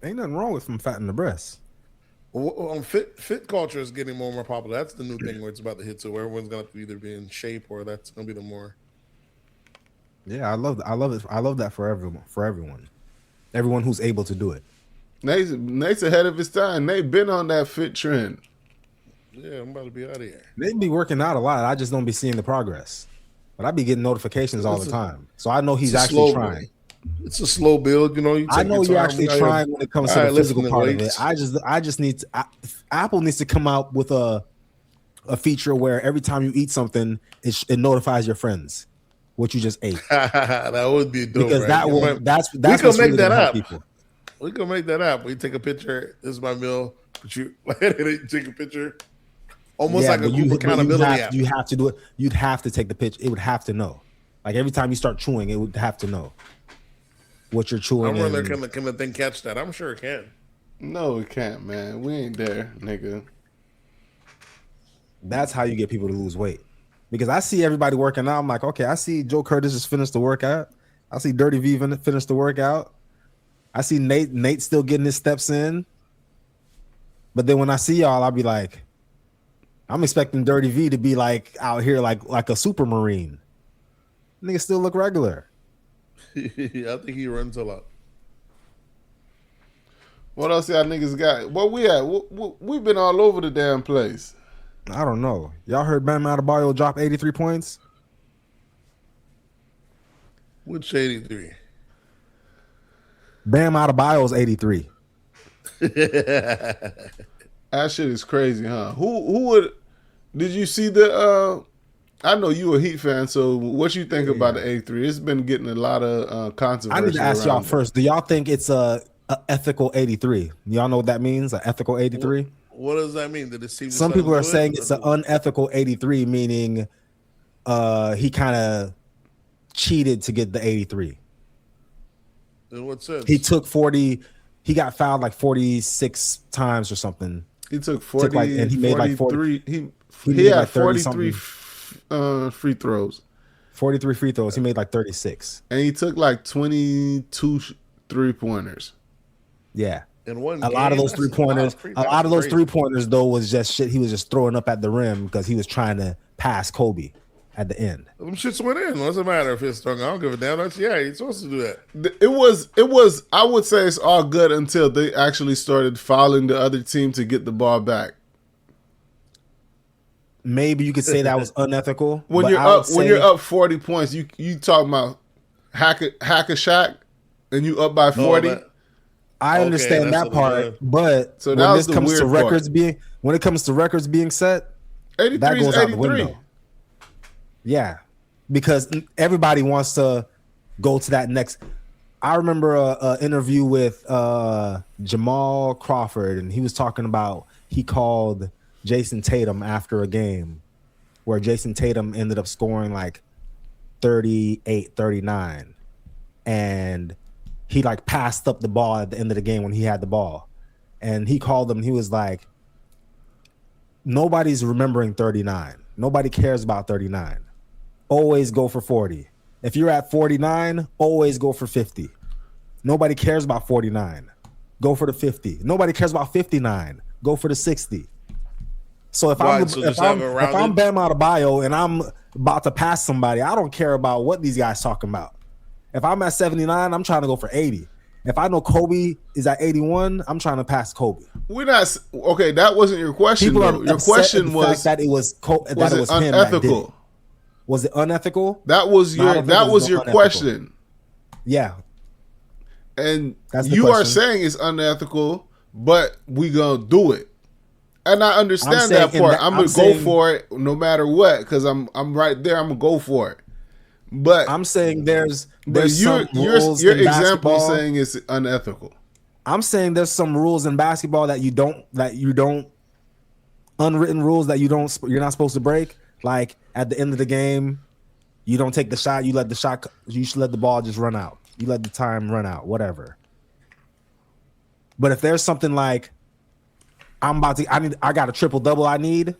Ain't nothing wrong with them fat in the breast. Well, fit culture is getting more and more popular. That's the new thing where it's about to hit. So everyone's gonna have to either be in shape or that's gonna be the more. Yeah, I love it. I love that for everyone who's able to do it. Nate's ahead of his time. Nate been on that fit trend. Yeah, I'm about to be out of here. They be working out a lot. I just don't be seeing the progress. But I be getting notifications all the time. So I know he's actually trying. It's a slow build, you know. I know you're actually trying when it comes to the physical part of it. I just need to, Apple needs to come out with a feature where every time you eat something, it notifies your friends what you just ate. That would be dope. Because right? that's we can what's make really that up. People. We can make that up. We take a picture. This is my meal. But you take a picture. Almost like a group accountability app. You have to do it. You'd have to take the picture. It would have to know. Like every time you start chewing, it would have to know what you're chewing. I wonder can the thing catch that? I'm sure it can. No, it can't, man. We ain't there, nigga. That's how you get people to lose weight. Because I see everybody working out. I'm like, okay, I see Joe Curtis just finished the workout. I see Dirty V finish the workout. I see Nate still getting his steps in. But then when I see y'all, I'll be like, I'm expecting Dirty V to be like out here like a super marine. Niggas still look regular. I think he runs a lot. What else y'all niggas got? What we at? We've been all over the damn place. I don't know. Y'all heard Bam Adebayo drop 83 points? Which 83? Bam Adebayo's 83. That shit is crazy, huh? Who would? Did you see the I know you a Heat fan, so what you think about the 83? It's been getting a lot of controversy. I need to ask y'all it. first. Do y'all think it's a ethical 83? Y'all know what that means? An ethical 83? What does that mean? Did it seem Some people are saying it's an unethical 83, meaning he kind of cheated to get the 83. In what sense? He took 40. He got fouled like 46 times or something. He took 40, and he made like 40. He had like 43 free throws. 43 free throws. He made like 36. And he took like 22 3-pointers. Yeah. In one a lot of those 3-pointers. A lot of those 3-pointers though was just shit. He was just throwing up at the rim because he was trying to pass Kobe at the end. Them shits went in. Doesn't matter if it's strong. I don't give a damn. You're supposed to do that. It was. I would say it's all good until they actually started fouling the other team to get the ball back. Maybe you could say that was unethical. When you're up 40 points, you talking about hack a shot, and you up by 40. I understand that part, but so when it comes to records being set, 83 that goes out the 83. window. Yeah, because everybody wants to go to that next. I remember a interview with Jamal Crawford, and he was talking about he called Jason Tatum after a game where Jason Tatum ended up scoring like 38, 39, and he like passed up the ball at the end of the game when he had the ball, and he called him. He was like, "Nobody's remembering 39. Nobody cares about 39. Always go for 40. If you're at 49, always go for 50. Nobody cares about 49. Go for the 50. Nobody cares about 59. Go for the 60." So if I'm Bam Adebayo and I'm about to pass somebody, I don't care about what these guys talking about. If I'm at 79, I'm trying to go for 80. If I know Kobe is at 81, I'm trying to pass Kobe. We're not okay. That wasn't your question. Your question was that it was unethical. Was it unethical? That was your question. Yeah, and you are saying it's unethical, but we gonna do it. And I understand that part. I'm gonna go for it no matter what because I'm right there. I'm gonna go for it. But I'm saying there's your example saying it's unethical. I'm saying there's some rules in basketball that you don't unwritten rules that you're not supposed to break. Like at the end of the game, you don't take the shot. You should let the ball just run out. You let the time run out, whatever. But if there's something like I got a triple double I need,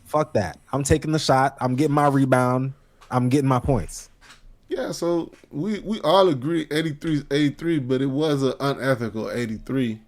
fuck that. I'm taking the shot. I'm getting my rebound. I'm getting my points. Yeah, so we all agree 83 is 83, but it was an unethical 83.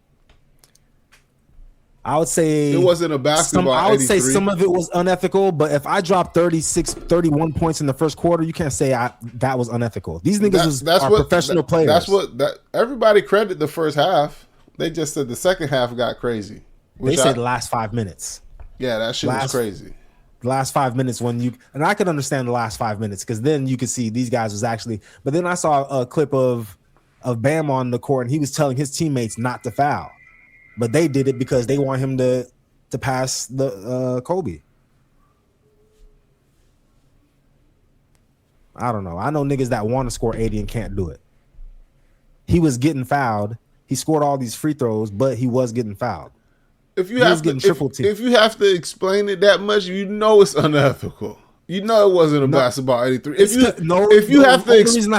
I would say it wasn't a basketball. I would say some of it was unethical, but if I dropped 31 points in the first quarter, you can't say that was unethical. These niggas are professional players. That's what everybody credited the first half. They just said the second half got crazy. They said the last 5 minutes. Yeah, that shit was crazy. The last 5 minutes and I could understand the last 5 minutes because then you could see these guys was actually. But then I saw a clip of Bam on the court and he was telling his teammates not to foul, but they did it because they want him to pass the Kobe. I don't know. I know niggas that want to score 80 and can't do it. He was getting fouled. He scored all these free throws, but he was getting fouled. If you have to explain it that much, you know it's unethical. You know it wasn't a basketball 83. If you have to explain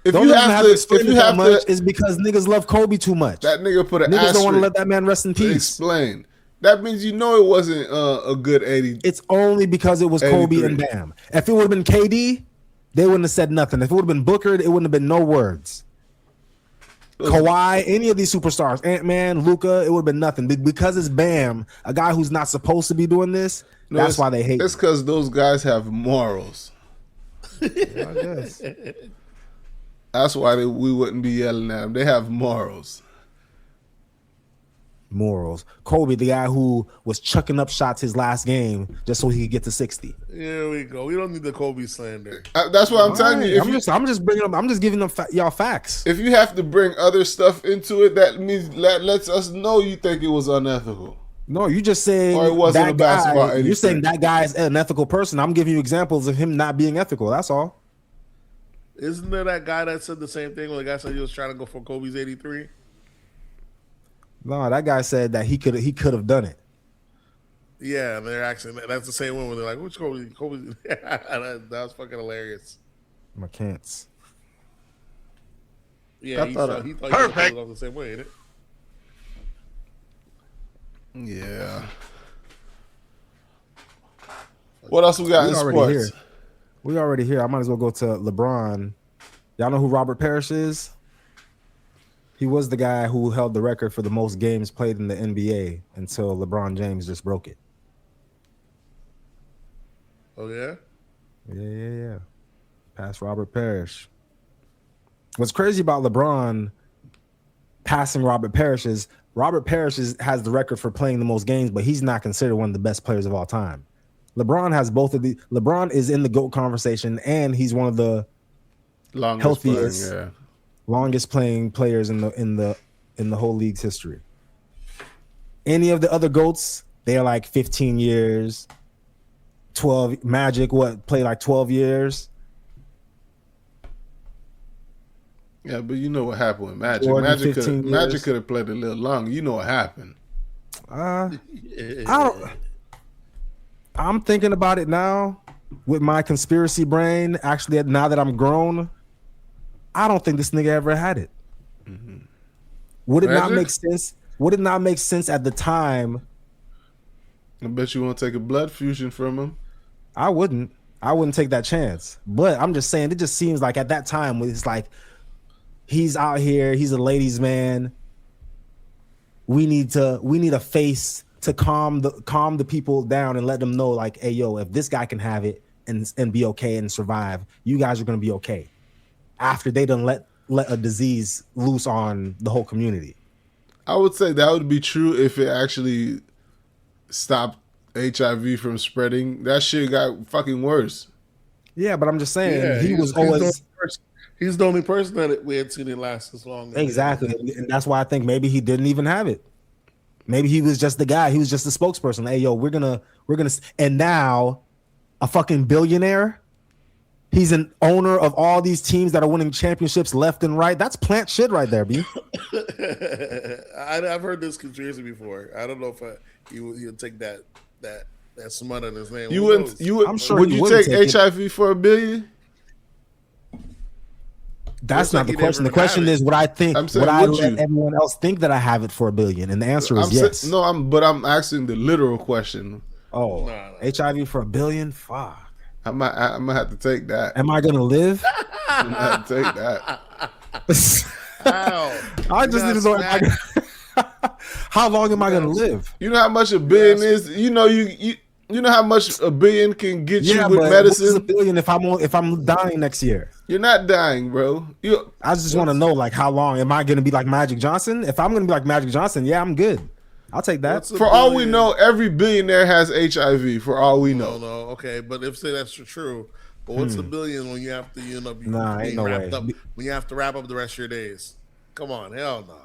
it is because niggas love Kobe too much. That nigga put an niggas asterisk. Don't want to let that man rest in peace. Explain. That means you know it wasn't a good 80. It's only because it was 83. Kobe and Bam. If it would have been KD, they wouldn't have said nothing. If it would have been Booker, it wouldn't have been no words. Kawhi, any of these superstars, Ant-Man, Luka, it would have been nothing. Because it's Bam, a guy who's not supposed to be doing this, that's why they hate It's because those guys have morals. I guess. That's why we wouldn't be yelling at them. They have morals. Morals. Kobe, the guy who was chucking up shots his last game just so he could get to 60. Here we go. We don't need the Kobe slander. That's what I'm telling you. I'm just bringing up. I'm just giving them y'all facts. If you have to bring other stuff into it, that means that lets us know you think it was unethical. No, you just saying Or it wasn't that a basketball guy. 83. You're saying that guy is an ethical person. I'm giving you examples of him not being ethical. That's all. Isn't there that guy that said the same thing when the guy said he was trying to go for Kobe's 83? No, that guy said that he could have done it. Yeah, and they're actually that's the same one where they're like, which Kobe? that was fucking hilarious. I can't. Yeah, he thought he was the same way, ain't it? Yeah. What else we got in sports? We already here. I might as well go to LeBron. Y'all know who Robert Parrish is? He was the guy who held the record for the most games played in the NBA until LeBron James just broke it. Oh, yeah? Yeah. Past Robert Parrish. What's crazy about LeBron passing Robert Parrish is Robert Parrish has the record for playing the most games, but he's not considered one of the best players of all time. LeBron has both of the. LeBron is in the GOAT conversation, and he's one of the healthiest, longest playing players in the whole league's history. Any of the other GOATs, they're like 15 years, 12. Magic, play like 12 years. Yeah, but you know what happened with Magic. Jordan, Magic could have played a little longer. You know what happened. I'm thinking about it now with my conspiracy brain. Actually, now that I'm grown, I don't think this nigga ever had it. Mm-hmm. Would it not make sense? Would it not make sense at the time? I bet you won't take a blood fusion from him. I wouldn't take that chance. But I'm just saying, it just seems like at that time, it's like he's out here, he's a ladies' man. We need a face to calm the people down and let them know, like, hey, yo, if this guy can have it and be okay and survive, you guys are gonna be okay. After they done let a disease loose on the whole community. I would say that would be true if it actually stopped HIV from spreading. That shit got fucking worse. Yeah, but I'm just saying he's the only person that we had seen it last as long. Exactly, and that's why I think maybe he didn't even have it. Maybe he was just the guy. He was just the spokesperson. Hey, yo, we're gonna, and now a fucking billionaire. He's an owner of all these teams that are winning championships left and right. That's plant shit right there, B. I've heard this conspiracy before. I don't know if he'll take that smut in his name. I'm sure. Would you take HIV for $1 billion? That's not the question. The question is, would I let everyone else think that I have it for $1 billion? And the answer is yes. I'm asking the literal question. Oh, no. HIV for $1 billion? Fuck. I'm gonna have to take that. Am I gonna live? I'm gonna have to take that. I just need to know how long am I gonna live? You know how much $1 billion is? You know how much $1 billion can get you with medicine? What's $1 billion if I'm dying next year? You're not dying, bro. I just want to know, like, how long am I gonna be like Magic Johnson? If I'm gonna be like Magic Johnson, yeah, I'm good. I'll take that. For all we know, every billionaire has HIV. For all we know. No, okay, but if say that's true, but what's $1 billion when you have to being wrapped up? When you have to wrap up the rest of your days? Come on, hell no.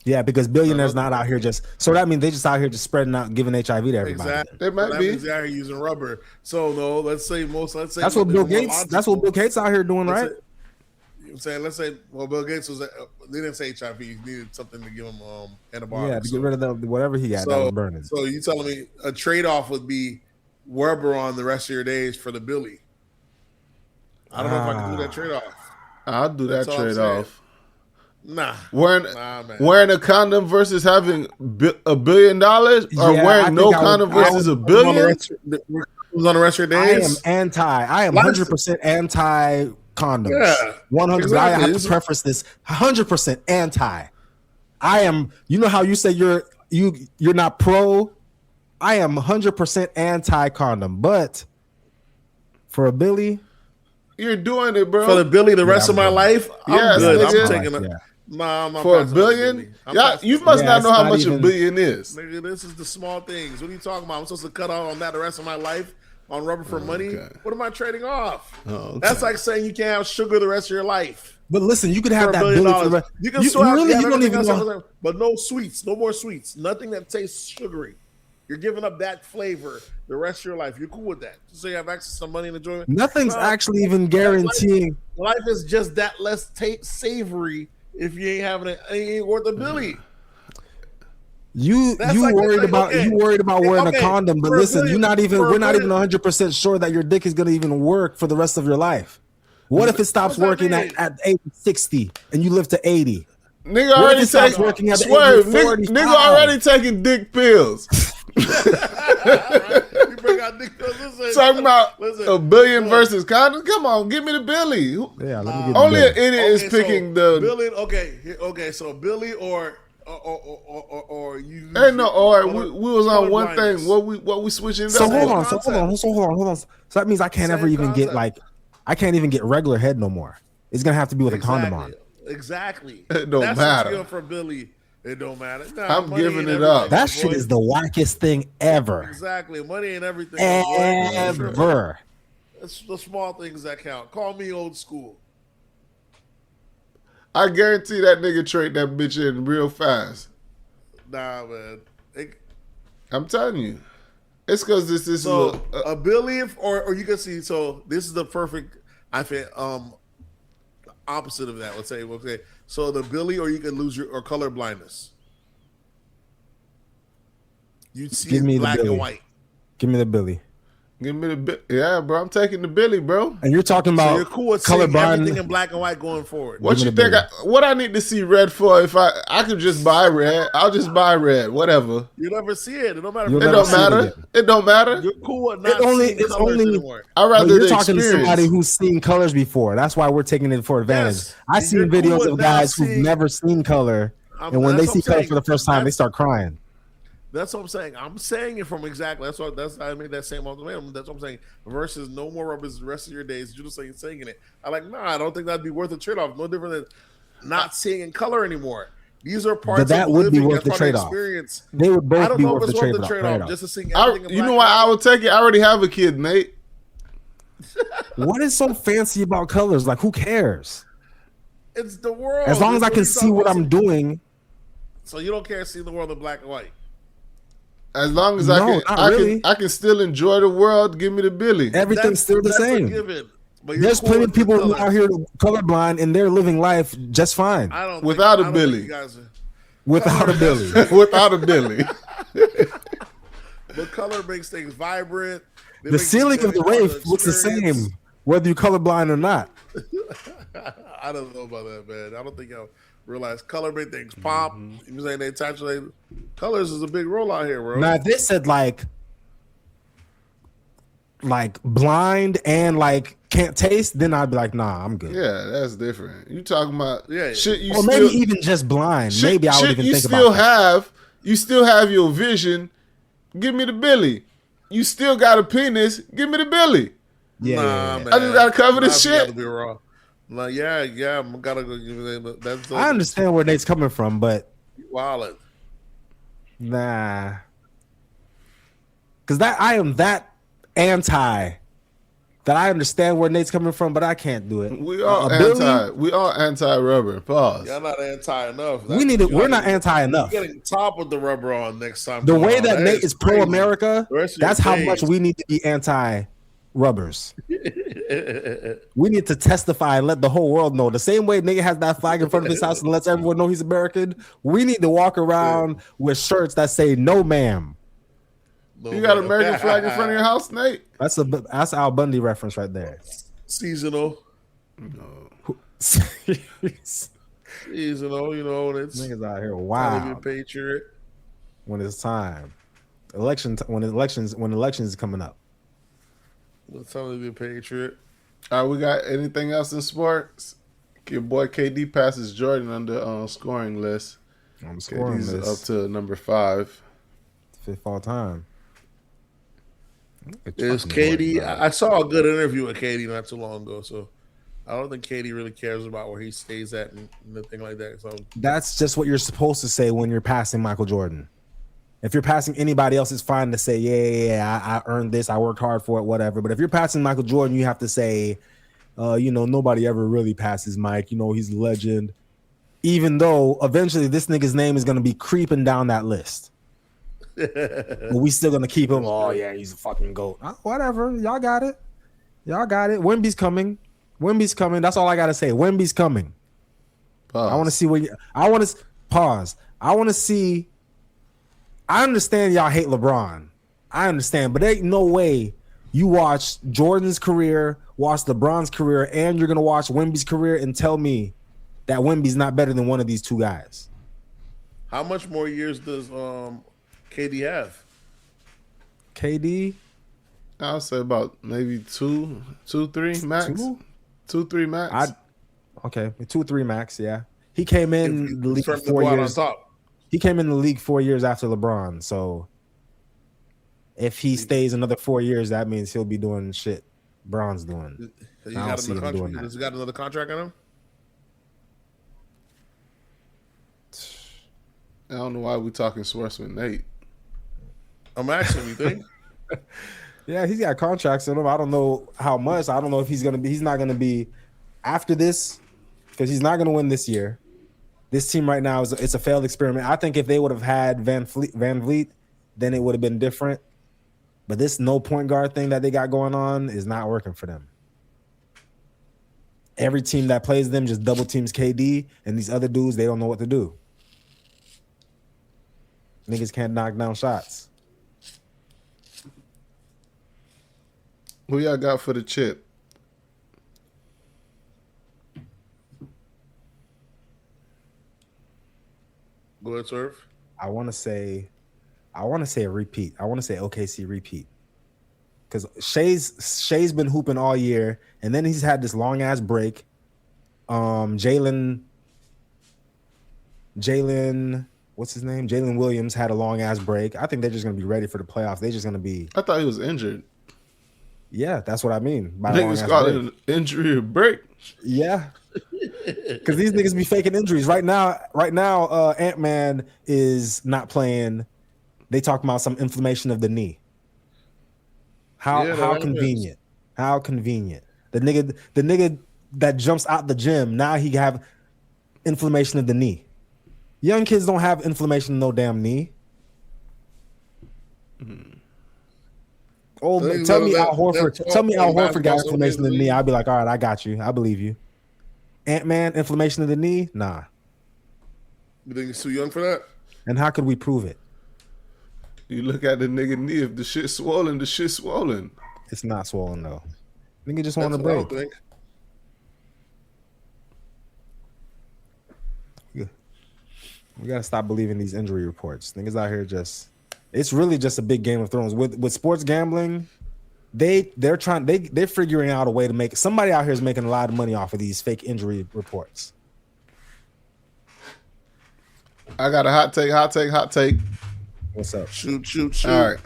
Yeah, because billionaires not out here so that means they just out here just spreading out, giving HIV to everybody. Exactly. They might be. They're out here using rubber. So no, let's say that's what Bill Gates. That's what Bill Gates out here doing, right? Let's say Bill Gates was. They didn't say HIV. He needed something to give him antibiotics. Yeah, to get rid of whatever he got that was burning. So you telling me a trade off would be rubber on the rest of your days for the Billy? I don't know if I can do that trade off. I'll do that trade off. Nah, wearing a condom versus having $1 billion, or wearing no condom versus $1 billion. On the rest of your days, I am 100% anti condoms. Yeah, 100%. Exactly. I have to preface this 100% anti. I am. You know how you say you're not pro. I am 100% anti condom, but for a Billy, you're doing it, bro. For the Billy, the rest of my life, I'm good. I'm taking it. Nah, I'm for $1 billion. You must not know how much $1 billion is. Nigga, this is the small things. What are you talking about? I'm supposed to cut out on that the rest of my life? on rubber for money. Okay. What am I trading off? Oh, okay. That's like saying you can't have sugar the rest of your life. But listen, you could have that $1 billion billion. for the rest. You can still have, you don't even know. but no sweets, no more sweets, nothing that tastes sugary. You're giving up that flavor the rest of your life. You're cool with that. So you have access to money and enjoyment. Nothing's actually even guaranteeing. Life is just that less savory if you ain't having it. Ain't worth a billy. You worried about wearing a condom, but listen, we're not even 100% sure that your dick is gonna even work for the rest of your life. What if it stops working at age 60 and you live to 80? Nigga already already taking dick pills. You bring out dick pills. Talking about a billion versus condoms. Come on, give me the Billy. Yeah, let me get only an idiot is picking the Billy. Okay. So Billy or you. Ain't no or. We was on one thing. What we switching? So hold on. So that means I can't ever even get I can't even get regular head no more. It's gonna have to be with a condom on. Exactly. It don't matter. For Billy, it don't matter. I'm giving it up. That shit is the wackest thing ever. Exactly. Money ain't everything. Ever. It's the small things that count. Call me old school. I guarantee that nigga trade that bitch in real fast. Nah, man. I'm telling you. It's because this is a billion, or you can see. So this is the perfect. I think opposite of that. Let's say okay. So the Billy, or you can lose your color blindness. You'd see black and white. Give me the Billy. Give me the yeah, bro. I'm taking the Billy, bro. And you're talking about so you're cool with color everything in black and white going forward. What you think? What I need to see red for? If I could just buy red, I'll just buy red. Whatever. You never see it. It don't matter. It don't matter. It don't matter. You're cool with not seeing colors anymore. I rather you're talking to somebody who's seen colors before. That's why we're taking it for advantage. Yes. I've seen videos of guys who've never seen color, and when they see color for the first time, they start crying. That's what I'm saying. I'm saying it from exactly. That's I made that same ultimatum. That's what I'm saying. Versus no more rubbers the rest of your days. You're just saying it. I I don't think that'd be worth the trade off. No different than not seeing in color anymore. These are parts. But that would be worth the trade off. They would both be worth the trade off. Just to see. You know why I would take it? I already have a kid, Nate. What is so fancy about colors? Like, who cares? It's the world. As long as I can see what I'm doing. So you don't care seeing the world in black and white. As long as I can still enjoy the world, give me the Billy. Everything's still the same. There's plenty of people who are out here colorblind and they're living life just fine. Without a Billy. Without a Billy. Without a Billy. The color makes things vibrant. The ceiling of the rave looks the same, whether you're colorblind or not. I don't know about that, man. I don't think y'all realize color make things pop. You saying they saturate colors is a big role out here, bro. Now, if they said like blind and like can't taste, then I'd be like, nah, I'm good. Yeah, that's different. You talking about shit? Or maybe even just blind. Maybe I would even think about that. You still have your vision. Give me the Billy. You still got a penis. Give me the Billy. Yeah, man. I just gotta cover this shit. Gotta be raw. Like, yeah, I'm gotta go. That's I understand where Nate's coming from, but wallet. Nah, because I am that anti that I understand where Nate's coming from, but I can't do it. We all anti rubber. Pause. Y'all not anti enough. We're not anti enough. Getting top with the rubber on next time. The way that Nate is pro America, that's how much we need to be anti rubbers. We need to testify and let the whole world know. The same way nigga has that flag in front of his house and lets everyone know he's American, we need to walk around with shirts that say "No, ma'am." You got an American flag in front of your house, Nate? That's Al Bundy reference right there. Seasonal. No. Seasonal, you know, it's niggas out here. Wow. Be a patriot. When it's time, when elections is coming up. It's time to be a patriot. All right, we got anything else in sports? Your boy KD passes Jordan on the scoring list. I'm scoring KD's list. up to number 5. 5th all time. Is KD? I saw a good interview with KD not too long ago, so I don't think KD really cares about where he stays at and anything like that. So that's just what you're supposed to say when you're passing Michael Jordan. If you're passing anybody else, it's fine to say, yeah, I earned this, I worked hard for it, whatever. But if you're passing Michael Jordan, you have to say, nobody ever really passes Mike. He's a legend. Even though eventually this nigga's name is going to be creeping down that list. But we still going to keep him. Oh, yeah, he's a fucking GOAT. Whatever. Y'all got it. Wemby's coming. That's all I got to say. Wemby's coming. Pause. I want to see pause. I want to see. I understand y'all hate LeBron. I understand, but there ain't no way you watch Jordan's career, watch LeBron's career, and you're going to watch Wemby's career and tell me that Wemby's not better than one of these two guys. How much more years does KD have? KD? I'll say about maybe 2, 3 max. 2, 3 max. Okay, 2, 3 max, yeah. He came in the league 4 years. He came in the league 4 years after LeBron, so if he stays another 4 years, that means he'll be doing shit Bron's doing. Does he got another contract on him? I don't know why we're talking Swartzman Nate. I'm asking, you think? Yeah, he's got contracts in him. I don't know how much. I don't know if he's not gonna be after this, because he's not gonna win this year. This team right now it's a failed experiment. I think if they would have had Van Vliet, then it would have been different. But this no point guard thing that they got going on is not working for them. Every team that plays them just double teams KD, and these other dudes, they don't know what to do. Niggas can't knock down shots. Who y'all got for the chip? Go ahead, Surf. I want to say a repeat. I want to say OKC repeat. Because Shay's been hooping all year, and then he's had this long ass break. Jalen, what's his name? Jalen Williams had a long ass break. I think they're just gonna be ready for the playoffs. They're just gonna be. I thought he was injured. Yeah, that's what I mean. Niggas call it an injury or break. Yeah. Because these niggas be faking injuries. Right now, Ant-Man is not playing. They talking about some inflammation of the knee. How convenient. How convenient. The nigga that jumps out the gym, now he have inflammation of the knee. Young kids don't have inflammation in no damn knee. Oh, tell me Al Horford got inflammation in the knee. I'll be like, all right, I got you. I believe you. Ant-Man, inflammation of the knee? Nah. You think he's too young for that? And how could we prove it? You look at the nigga knee. If the shit's swollen, the shit's swollen. It's not swollen though. Nigga just want to break. We gotta stop believing these injury reports. Niggas out here it's really just a big Game of Thrones. With sports gambling, they're figuring out a way to make somebody out here is making a lot of money off of these fake injury reports. I got a hot take. What's up? Shoot. All right.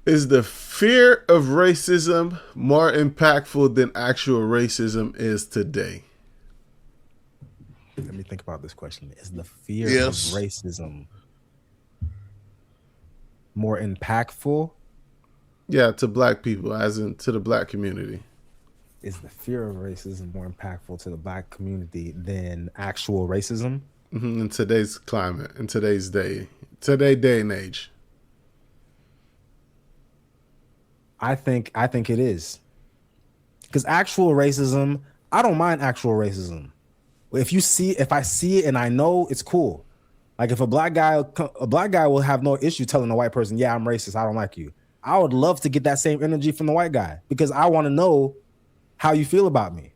Is the fear of racism more impactful than actual racism is today? Let me think about this question. Is the fear of racism more impactful? Yeah, to black people, as in to the black community. Is the fear of racism more impactful to the black community than actual racism? Mm-hmm. In today's climate, in today's day and age. I think it is. Because actual racism, I don't mind actual racism. If I see it and I know, it's cool. Like if a black guy will have no issue telling a white person, yeah, I'm racist, I don't like you. I would love to get that same energy from the white guy because I want to know how you feel about me.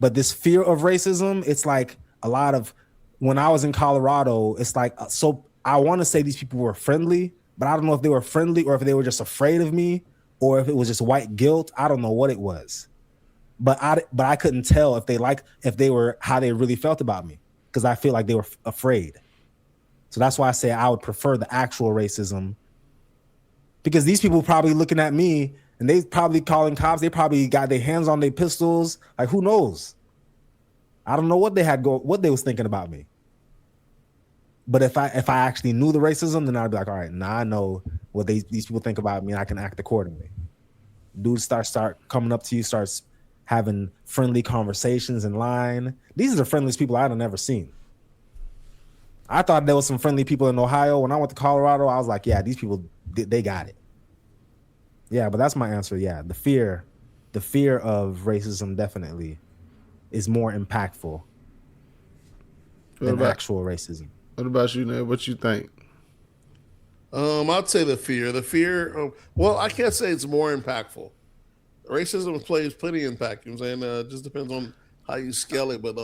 But this fear of racism, it's like a lot of, when I was in Colorado, it's like, so I want to say these people were friendly, but I don't know if they were friendly or if they were just afraid of me or if it was just white guilt. I don't know what it was. But I couldn't tell if they were how they really felt about me because I feel like they were afraid. So that's why I say I would prefer the actual racism because these people probably looking at me and they probably calling cops. They probably got their hands on their pistols. Like who knows? I don't know what they was thinking about me. But if I actually knew the racism, then I'd be like, all right, now I know what these people think about me, and I can act accordingly. Dudes start coming up to you, starts having friendly conversations in line. These are the friendliest people I've ever seen. I thought there was some friendly people in Ohio. When I went to Colorado, I was like, yeah, these people, they got it. Yeah, but that's my answer. Yeah, the fear of racism definitely is more impactful than actual racism. What about you, Ned? What you think? I'd say the fear. The fear of, well, I can't say it's more impactful. Racism plays plenty impact. You know what I'm saying? It just depends on how you scale it. But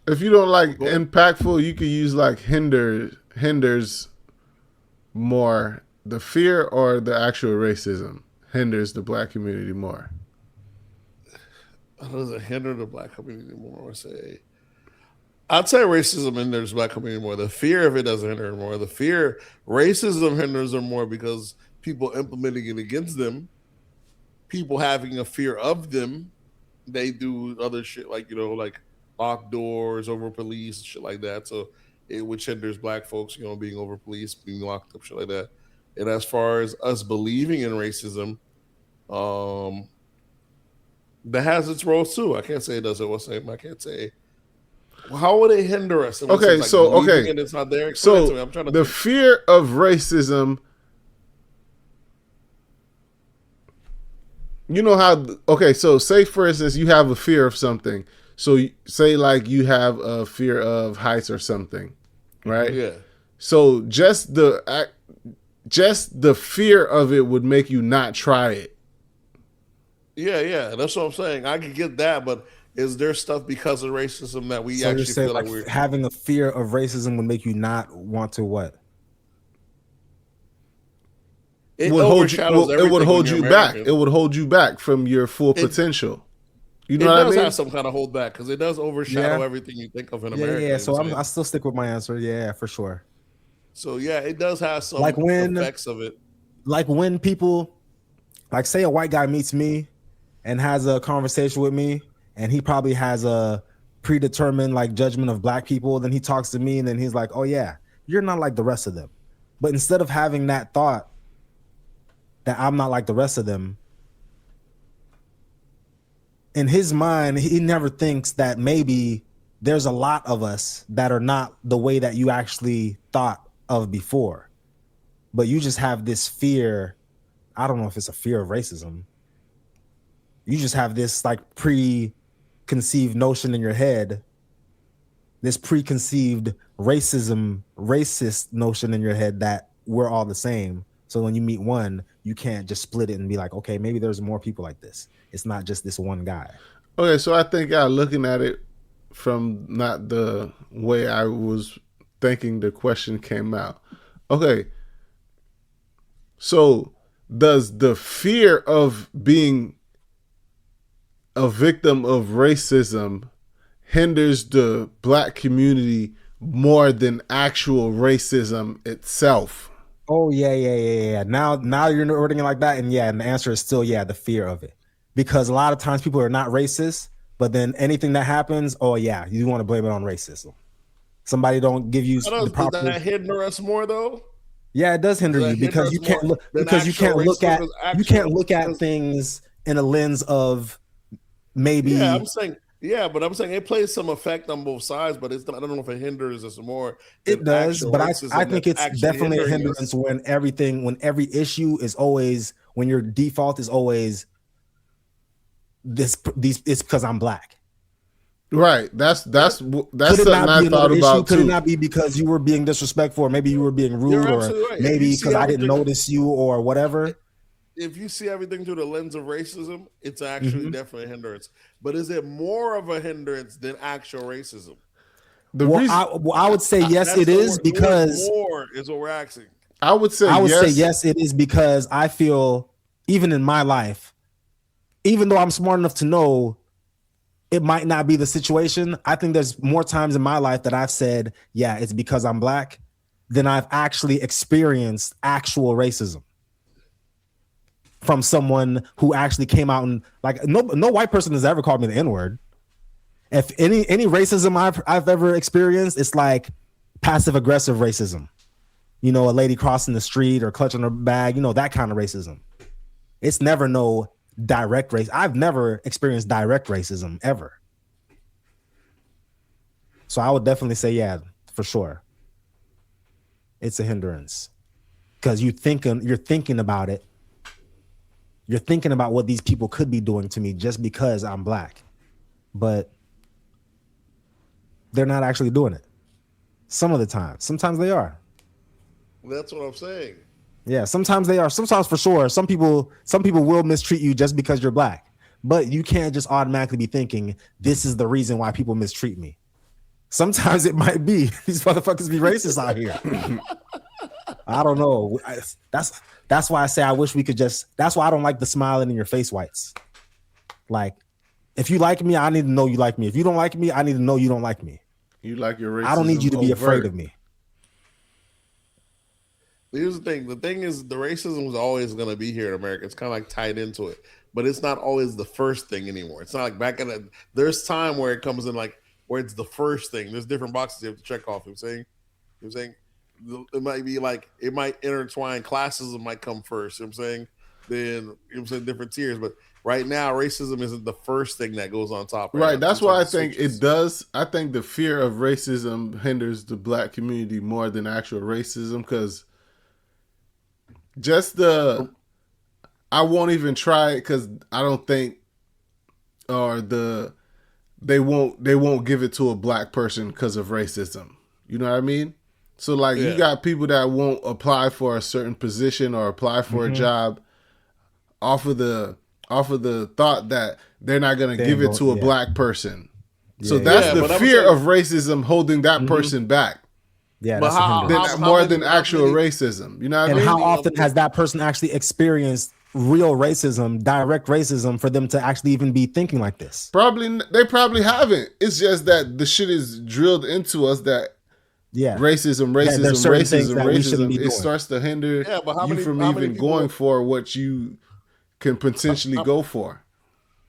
if you don't like impactful, you could use like hinders more. The fear or the actual racism hinders the black community more. How does it hinder the black community more? I'd say racism hinders the black community more. The fear of it doesn't hinder it more. Racism hinders them more because people implementing it against them, people having a fear of them, they do other shit like, like lock doors, over police, shit like that. So which hinders black folks, being over police, being locked up, shit like that. And as far as us believing in racism, that has its roles too. I can't say it doesn't. I can't say. How would it hinder us? Okay, like so okay, and it's not there. So I'm trying to the fear of racism. You know how? Okay, so say for instance you have a fear of something. So say like you have a fear of heights or something, right? Yeah. So just the fear of it would make you not try it. Yeah, that's what I'm saying. I could get that, but is there stuff because of racism that we actually feel like we're having a fear of racism would make you not want to what? It would hold you back. It would hold you back from your full potential. You know what I mean? It does have some kind of hold back because it does overshadow everything you think of in America. Yeah. So I still stick with my answer. Yeah, for sure. So yeah, it does have some effects of it. Like when people, like say a white guy meets me and has a conversation with me, and he probably has a predetermined like judgment of black people. Then he talks to me, and then he's like, "Oh yeah, you're not like the rest of them." But instead of having that thought that I'm not like the rest of them, in his mind, he never thinks that maybe there's a lot of us that are not the way that you actually thought of before. But you just have this fear. I don't know if it's a fear of racism. You just have this like preconceived notion in your head, this preconceived racist notion in your head that we're all the same. So when you meet one, you can't just split it and be like, okay, maybe there's more people like this. It's not just this one guy. Okay, so I think looking at it from not the way I was thinking the question came out. Okay, so does the fear of being a victim of racism hinders the black community more than actual racism itself? Oh yeah. Now you're wording it like that, and the answer is still the fear of it, because a lot of times people are not racist, but then anything that happens, you want to blame it on racism. Somebody don't give you the proper. Does that hinder us more though? Yeah, it does hinder you because you can't look at things in a lens of maybe. Yeah, but I'm saying it plays some effect on both sides, but I don't know if it hinders us more. It does, but I think it's definitely a hindrance when every issue is always, when your default is always it's because I'm black. Right. That's something I thought about too. Could it not be because you were being disrespectful, or maybe you were being rude, or right. Maybe because I didn't notice you or whatever? If you see everything through the lens of racism, it's actually definitely a hindrance. But is it more of a hindrance than actual racism? I would say yes, it is, because more is what we're asking. I would say yes, it is, because I feel, even in my life, even though I'm smart enough to know it might not be the situation, I think there's more times in my life that I've said, yeah, it's because I'm black, than I've actually experienced actual racism from someone who actually came out and, like, no white person has ever called me the N-word. If any racism I've ever experienced, it's like passive aggressive racism. You know, a lady crossing the street or clutching her bag, you know, that kind of racism. It's never no direct race. I've never experienced direct racism ever. So I would definitely say, yeah, for sure. It's a hindrance. Because you're thinking about it. You're thinking about what these people could be doing to me just because I'm black. But they're not actually doing it. Some of the time. Sometimes they are. That's what I'm saying. Yeah, sometimes they are. Sometimes for sure. Some people will mistreat you just because you're black. But you can't just automatically be thinking this is the reason why people mistreat me. Sometimes it might be these motherfuckers be racist out here. I don't know. That's why I say I wish we could just. That's why I don't like the smiling in your face whites. Like, if you like me, I need to know you like me. If you don't like me, I need to know you don't like me. You like your racism. I don't need you to be afraid of me. Here's the thing. The thing is, the racism is always going to be here in America. It's kind of like tied into it, but it's not always the first thing anymore. It's not like back in the. There's time where it comes in like where it's the first thing. There's different boxes you have to check off. You know what I'm saying? It might be like it might intertwine. Classism might come first. You know what I'm saying? Then you know what I'm saying, different tiers. But right now, racism isn't the first thing that goes on top. Right. That's why I think it does. I think the fear of racism hinders the black community more than actual racism because just I won't even try it because I don't think they won't give it to a black person because of racism. You know what I mean? So like you got people that won't apply for a certain position or apply for a job off of the thought that they're not going to give it to a black person. So that's the fear of racism holding that person back. Yeah, that's more than actual racism. You know what I mean? And how often has that person actually experienced real racism, direct racism, for them to actually even be thinking like this? They probably haven't. It's just that the shit is drilled into us that racism. It starts to hinder you from even going for what you can potentially go for.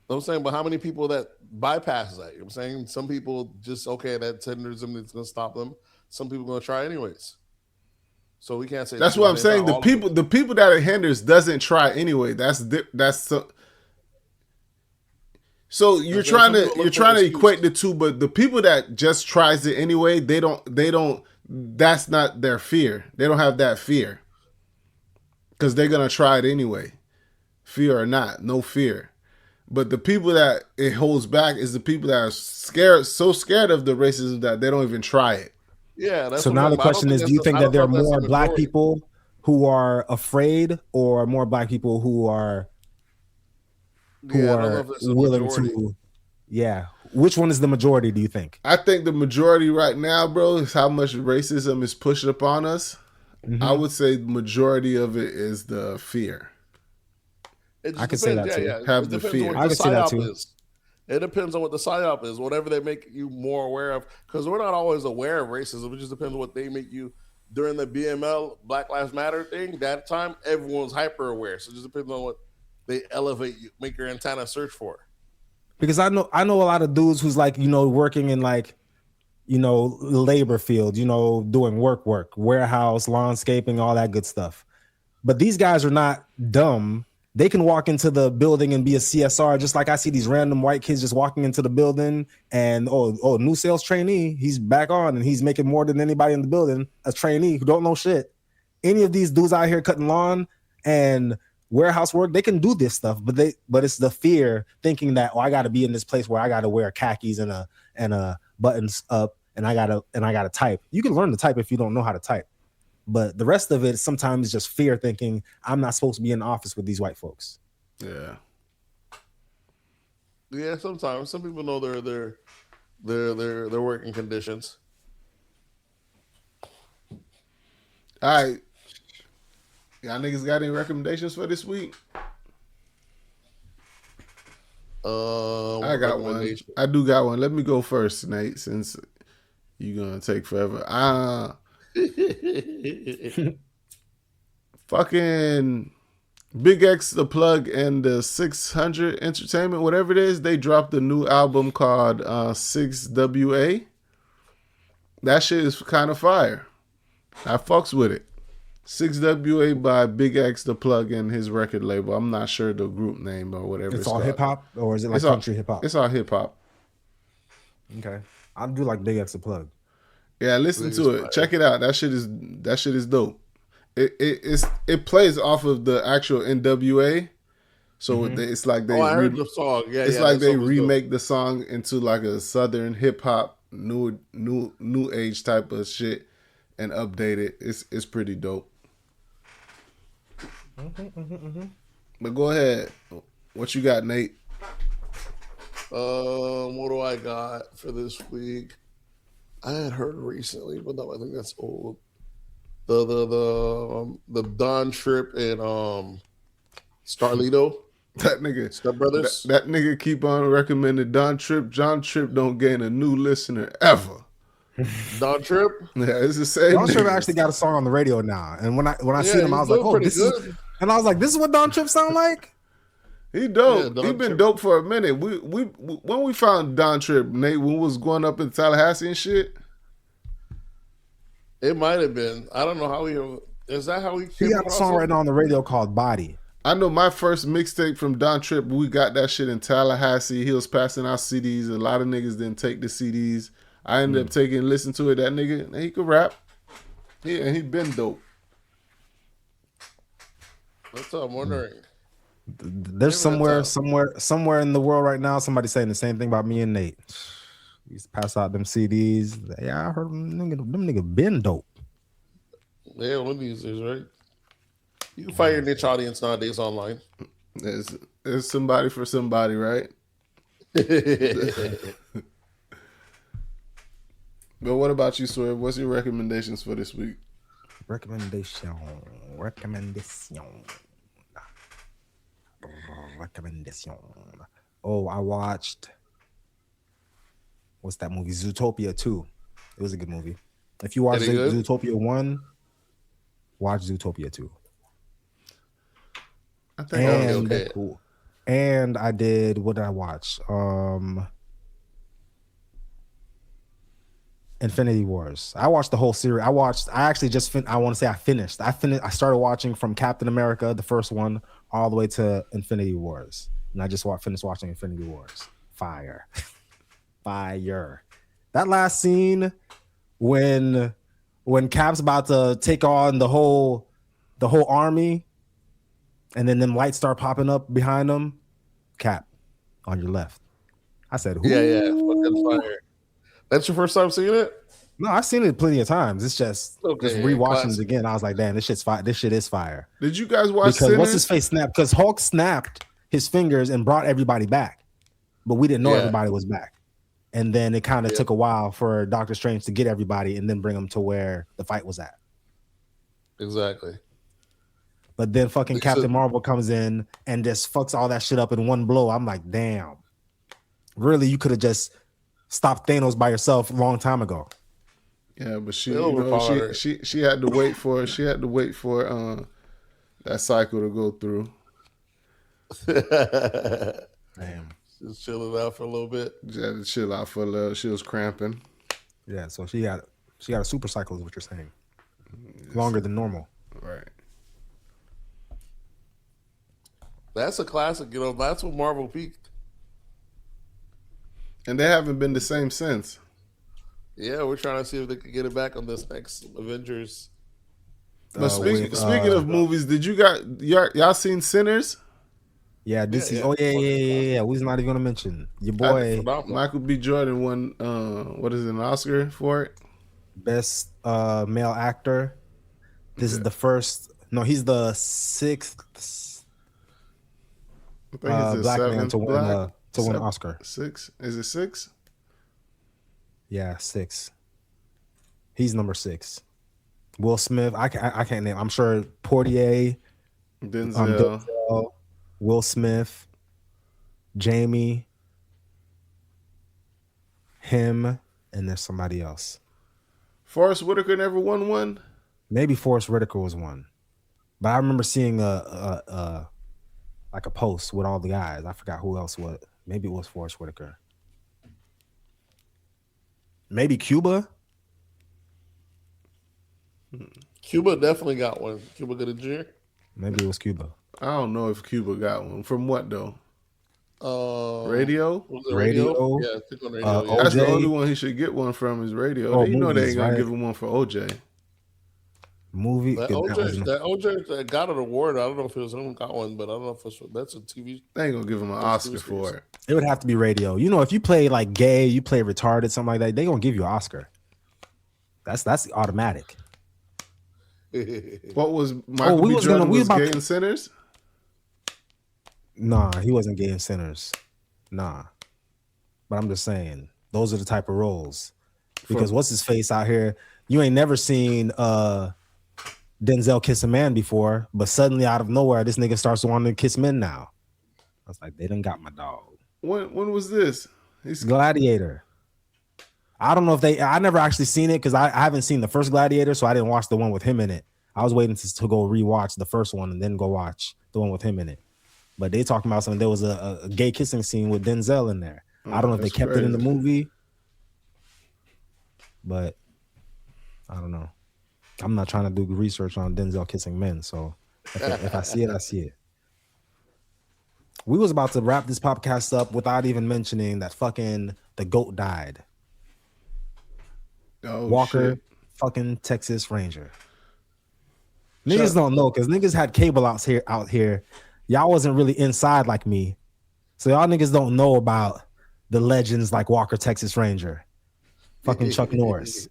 I'm saying, but how many people that bypass that? You know what I'm saying? Some people just, that hinders them, it's going to stop them. Some people are going to try anyways. So we can't say that's what I'm saying. The people that it hinders doesn't try anyway. So you're trying to equate the two, but the people that just tries it anyway, they don't. That's not their fear. They don't have that fear because they're gonna try it anyway, fear or not, no fear. But the people that it holds back is the people that are so scared of the racism that they don't even try it. Yeah. That's so now the question is: do you think that there are more black people who are afraid, or more black people who are willing to? Yeah. Which one is the majority, do you think? I think the majority right now, bro, is how much racism is pushed upon us. Mm-hmm. I would say the majority of it is the fear. I can say that too. Have the fear. I can say that too. It depends on what the psyop is, whatever they make you more aware of. Because we're not always aware of racism. It just depends on what they make you during the BML Black Lives Matter thing. That time, everyone's hyper aware. So it just depends on what they elevate you, make your antenna search for. Because I know a lot of dudes who's like, working in like, labor field, doing work, warehouse, landscaping, all that good stuff. But these guys are not dumb. They can walk into the building and be a CSR, just like I see these random white kids just walking into the building and, new sales trainee, he's back on and he's making more than anybody in the building, a trainee who don't know shit. Any of these dudes out here cutting lawn and warehouse work, they can do this stuff, but it's the fear thinking that I got to be in this place where I got to wear khakis and a buttons up and I gotta type. You can learn to type if you don't know how to type, but the rest of it sometimes is just fear thinking I'm not supposed to be in the office with these white folks. Yeah. Sometimes some people know their working conditions. All right. Y'all niggas got any recommendations for this week? I got one. I do got one. Let me go first, Nate, since you're gonna take forever. Fucking Big X the Plug and the 600 Entertainment, whatever it is, they dropped a new album called 6WA. That shit is kind of fire. I fucks with it. 6WA by Big X, the plug in his record label. I'm not sure the group name or whatever. It's all hip hop, or is it like It's country hip hop? It's all hip hop. Okay, I do like Big X the plug. Yeah, listen to it. Check it out. That shit is dope. It plays off of the actual NWA. So it's like they I heard the song. Yeah, it's like they remake the song into like a southern hip hop new age type of shit and update it. It's pretty dope. But go ahead. What you got, Nate? What do I got for this week? I had heard recently, but no, I think that's old. The Don Trip and Starlito. That nigga, Step Brothers. That nigga keep on recommending Don Trip. John Trip don't gain a new listener ever. Don Trip. Yeah, it's the same. Don Trip actually got a song on the radio now, and when I seen him, I was like, "Oh, this is." And I was like, "This is what Don Trip sound like." He dope. Yeah, He been dope for a minute. We when we found Don Trip, Nate, when we was going up in Tallahassee and shit. It might have been. I don't know how he. Is that how he? He got a song right now on the radio called "Body." I know my first mixtape from Don Trip, we got that shit in Tallahassee. He was passing out CDs. A lot of niggas didn't take the CDs. I ended up taking and listening to it. That nigga, he could rap. And he been dope. That's what I'm wondering. There's somewhere in the world right now, somebody saying the same thing about me and Nate. We used to pass out them CDs. Yeah, I heard them nigga been dope. Yeah, one of these days, right? You can find your niche audience nowadays online. There's somebody for somebody, right? But what about you, Swerve? What's your recommendations for this week? Recommendation. Oh, I watched. What's that movie? Zootopia 2. It was a good movie. If you watch Zootopia 1, watch Zootopia 2. I think okay. And I did. What did I watch? Infinity Wars. I watched the whole series. I finished. I started watching from Captain America, the first one, all the way to Infinity Wars, and I just finished watching Infinity Wars. Fire. That last scene when Cap's about to take on the whole army, and then them lights start popping up behind them. Cap on your left. I said, ooh. Yeah, fucking fire. That's your first time seeing it? No, I've seen it plenty of times. It's just rewatching it again. I was like, damn, this shit's fire. This shit is fire. Did you guys watch Because what's his face snapped? Because Hulk snapped his fingers and brought everybody back. But we didn't know everybody was back. And then it kind of took a while for Doctor Strange to get everybody and then bring them to where the fight was at. Exactly. But then fucking Captain Marvel comes in and just fucks all that shit up in one blow. I'm like, damn. Really, you could have just stopped Thanos by yourself a long time ago. Yeah, but she had to wait for that cycle to go through. Damn. Just chilling out for a little bit. She had to chill out for a little. She was cramping. Yeah, so she got a super cycle is what you're saying. Longer than normal. Right. That's a classic, that's when Marvel peaked. And they haven't been the same since. Yeah, we're trying to see if they could get it back on this next Avengers. But speaking of movies, did y'all seen Sinners? Yeah, this is. Oh yeah. We're not even gonna mention your boy Michael B. Jordan won. What is it, an Oscar for it? Best male actor. This is the first. No, he's the sixth. I think he's black man to win an Oscar. 6? Is it 6? Yeah, 6. He's number 6. Will Smith. I can't name. I'm sure Portier, Denzel, Will Smith, Jamie, him, and there's somebody else. Forrest Whitaker never won one. Maybe Forrest Whitaker was one, but I remember seeing a post with all the guys. I forgot who else was. Maybe it was Forrest Whitaker. Maybe Cuba. Cuba definitely got one. Cuba got a G. Maybe it was Cuba. I don't know if Cuba got one. From what though? Radio? Was it Radio? Yeah, I think on radio. Yeah. That's the OJ. only one he should get one from is radio. Oh, You know they movies, ain't gonna right? give him one for OJ. Movie. That OJ that got an award. I don't know if it was him got one, but I don't know if that's a TV. They ain't gonna give him an Oscar for it. It would have to be radio. You know, if you play like gay, you play retarded, something like that, they gonna give you an Oscar. That's automatic. What was Michael B. Jordan was Gay and Sinners? Nah, he wasn't Gay and Sinners. Nah. But I'm just saying, those are the type of roles. Because what's his face out here? You ain't never seen Denzel kiss a man before, but suddenly out of nowhere, this nigga starts wanting to kiss men now. I was like, they done got my dog. When was this? He's Gladiator. I don't know if I never actually seen it because I haven't seen the first Gladiator, so I didn't watch the one with him in it. I was waiting to go rewatch the first one and then go watch the one with him in it. But they talking about something. There was a gay kissing scene with Denzel in there. I don't know if they kept it in the movie, but I don't know. I'm not trying to do research on Denzel kissing men, so if I see it, I see it. We was about to wrap this podcast up without even mentioning that fucking the GOAT died. Oh, Walker, shit. fucking Texas Ranger. Niggas don't know because niggas had cable out here. Y'all wasn't really inside like me. So y'all niggas don't know about the legends like Walker, Texas Ranger. Fucking Chuck Norris.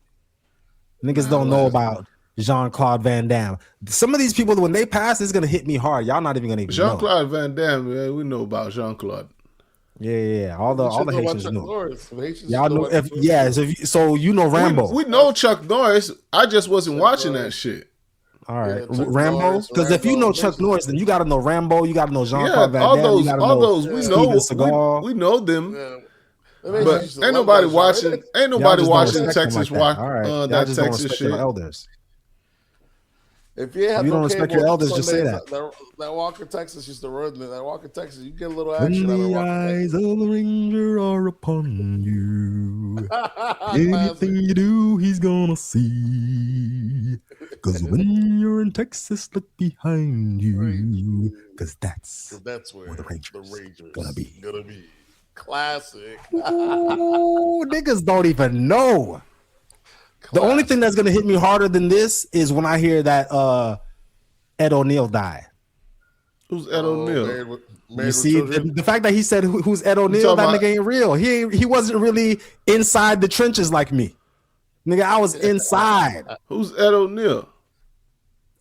Niggas don't know about Jean-Claude Van Damme. Some of these people, when they pass, it's going to hit me hard. Y'all not even going to even know. Jean-Claude Van Damme, man, we know about Jean-Claude. Yeah. All the Haitians know. Y'all know so you know Rambo. We know Chuck Norris. I just wasn't watching that shit. All right, yeah, Rambo. Because if you know Chuck Norris, then you got to know Rambo. You got to know Jean-Claude Van Damme. All those we know. We know them. Yeah. But ain't nobody watching. Ain't nobody watching Texas. All right, that Texas shit. Elders. If you don't respect your elders, just say that. That Walker, Texas used to run. That Walker, Texas, you get a little action. When the eyes of the Ranger are upon you, anything you do, he's gonna see. Because when you're in Texas, look behind you. Because that's where the Rangers gonna be. Classic. Ooh, niggas don't even know. The only thing that's gonna hit me harder than this is when I hear that Ed O'Neill died. Who's Ed O'Neill? You see, the fact that he said who's Ed O'Neill, that nigga ain't real. He wasn't really inside the trenches like me. Nigga, I was inside. Who's Ed O'Neill?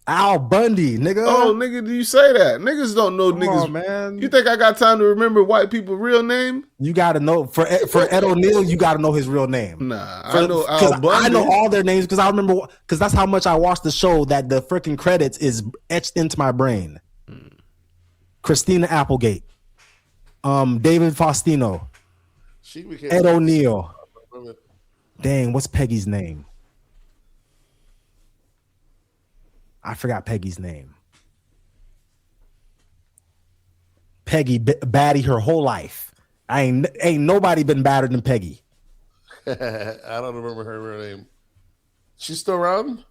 Al Bundy, nigga. Oh, nigga, do you say that? Niggas don't know niggas. On, man. You think I got time to remember white people's real name? You got to know. For Ed O'Neill, you got to know his real name. Nah, I know Al Bundy. I know all their names because I remember, because that's how much I watched the show that the freaking credits is etched into my brain. Christina Applegate. David Faustino. Ed O'Neill. Dang, what's Peggy's name? I forgot Peggy's name. Peggy baddie her whole life. Ain't nobody been badder than Peggy. I don't remember her real name. She's still around?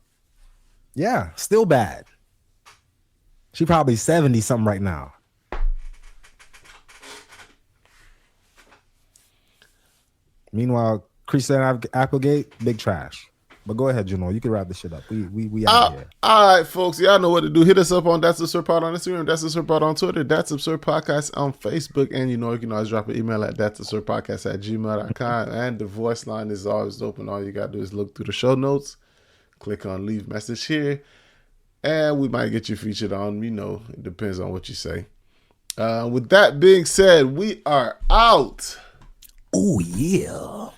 Yeah, still bad. She probably 70 something right now. Meanwhile, Christina Applegate, big trash. But go ahead, Juno. You can wrap this shit up. We out here. All right, folks. Y'all know what to do. Hit us up on That's Absurd Pod on Instagram. That's Absurd Pod on Twitter. That's Absurd Podcast on Facebook. And you can always drop an email at that'sabsurdpodcast@gmail.com. And the voice line is always open. All you got to do is look through the show notes. Click on leave message here. And we might get you featured on. It depends on what you say. With that being said, we are out. Oh, yeah.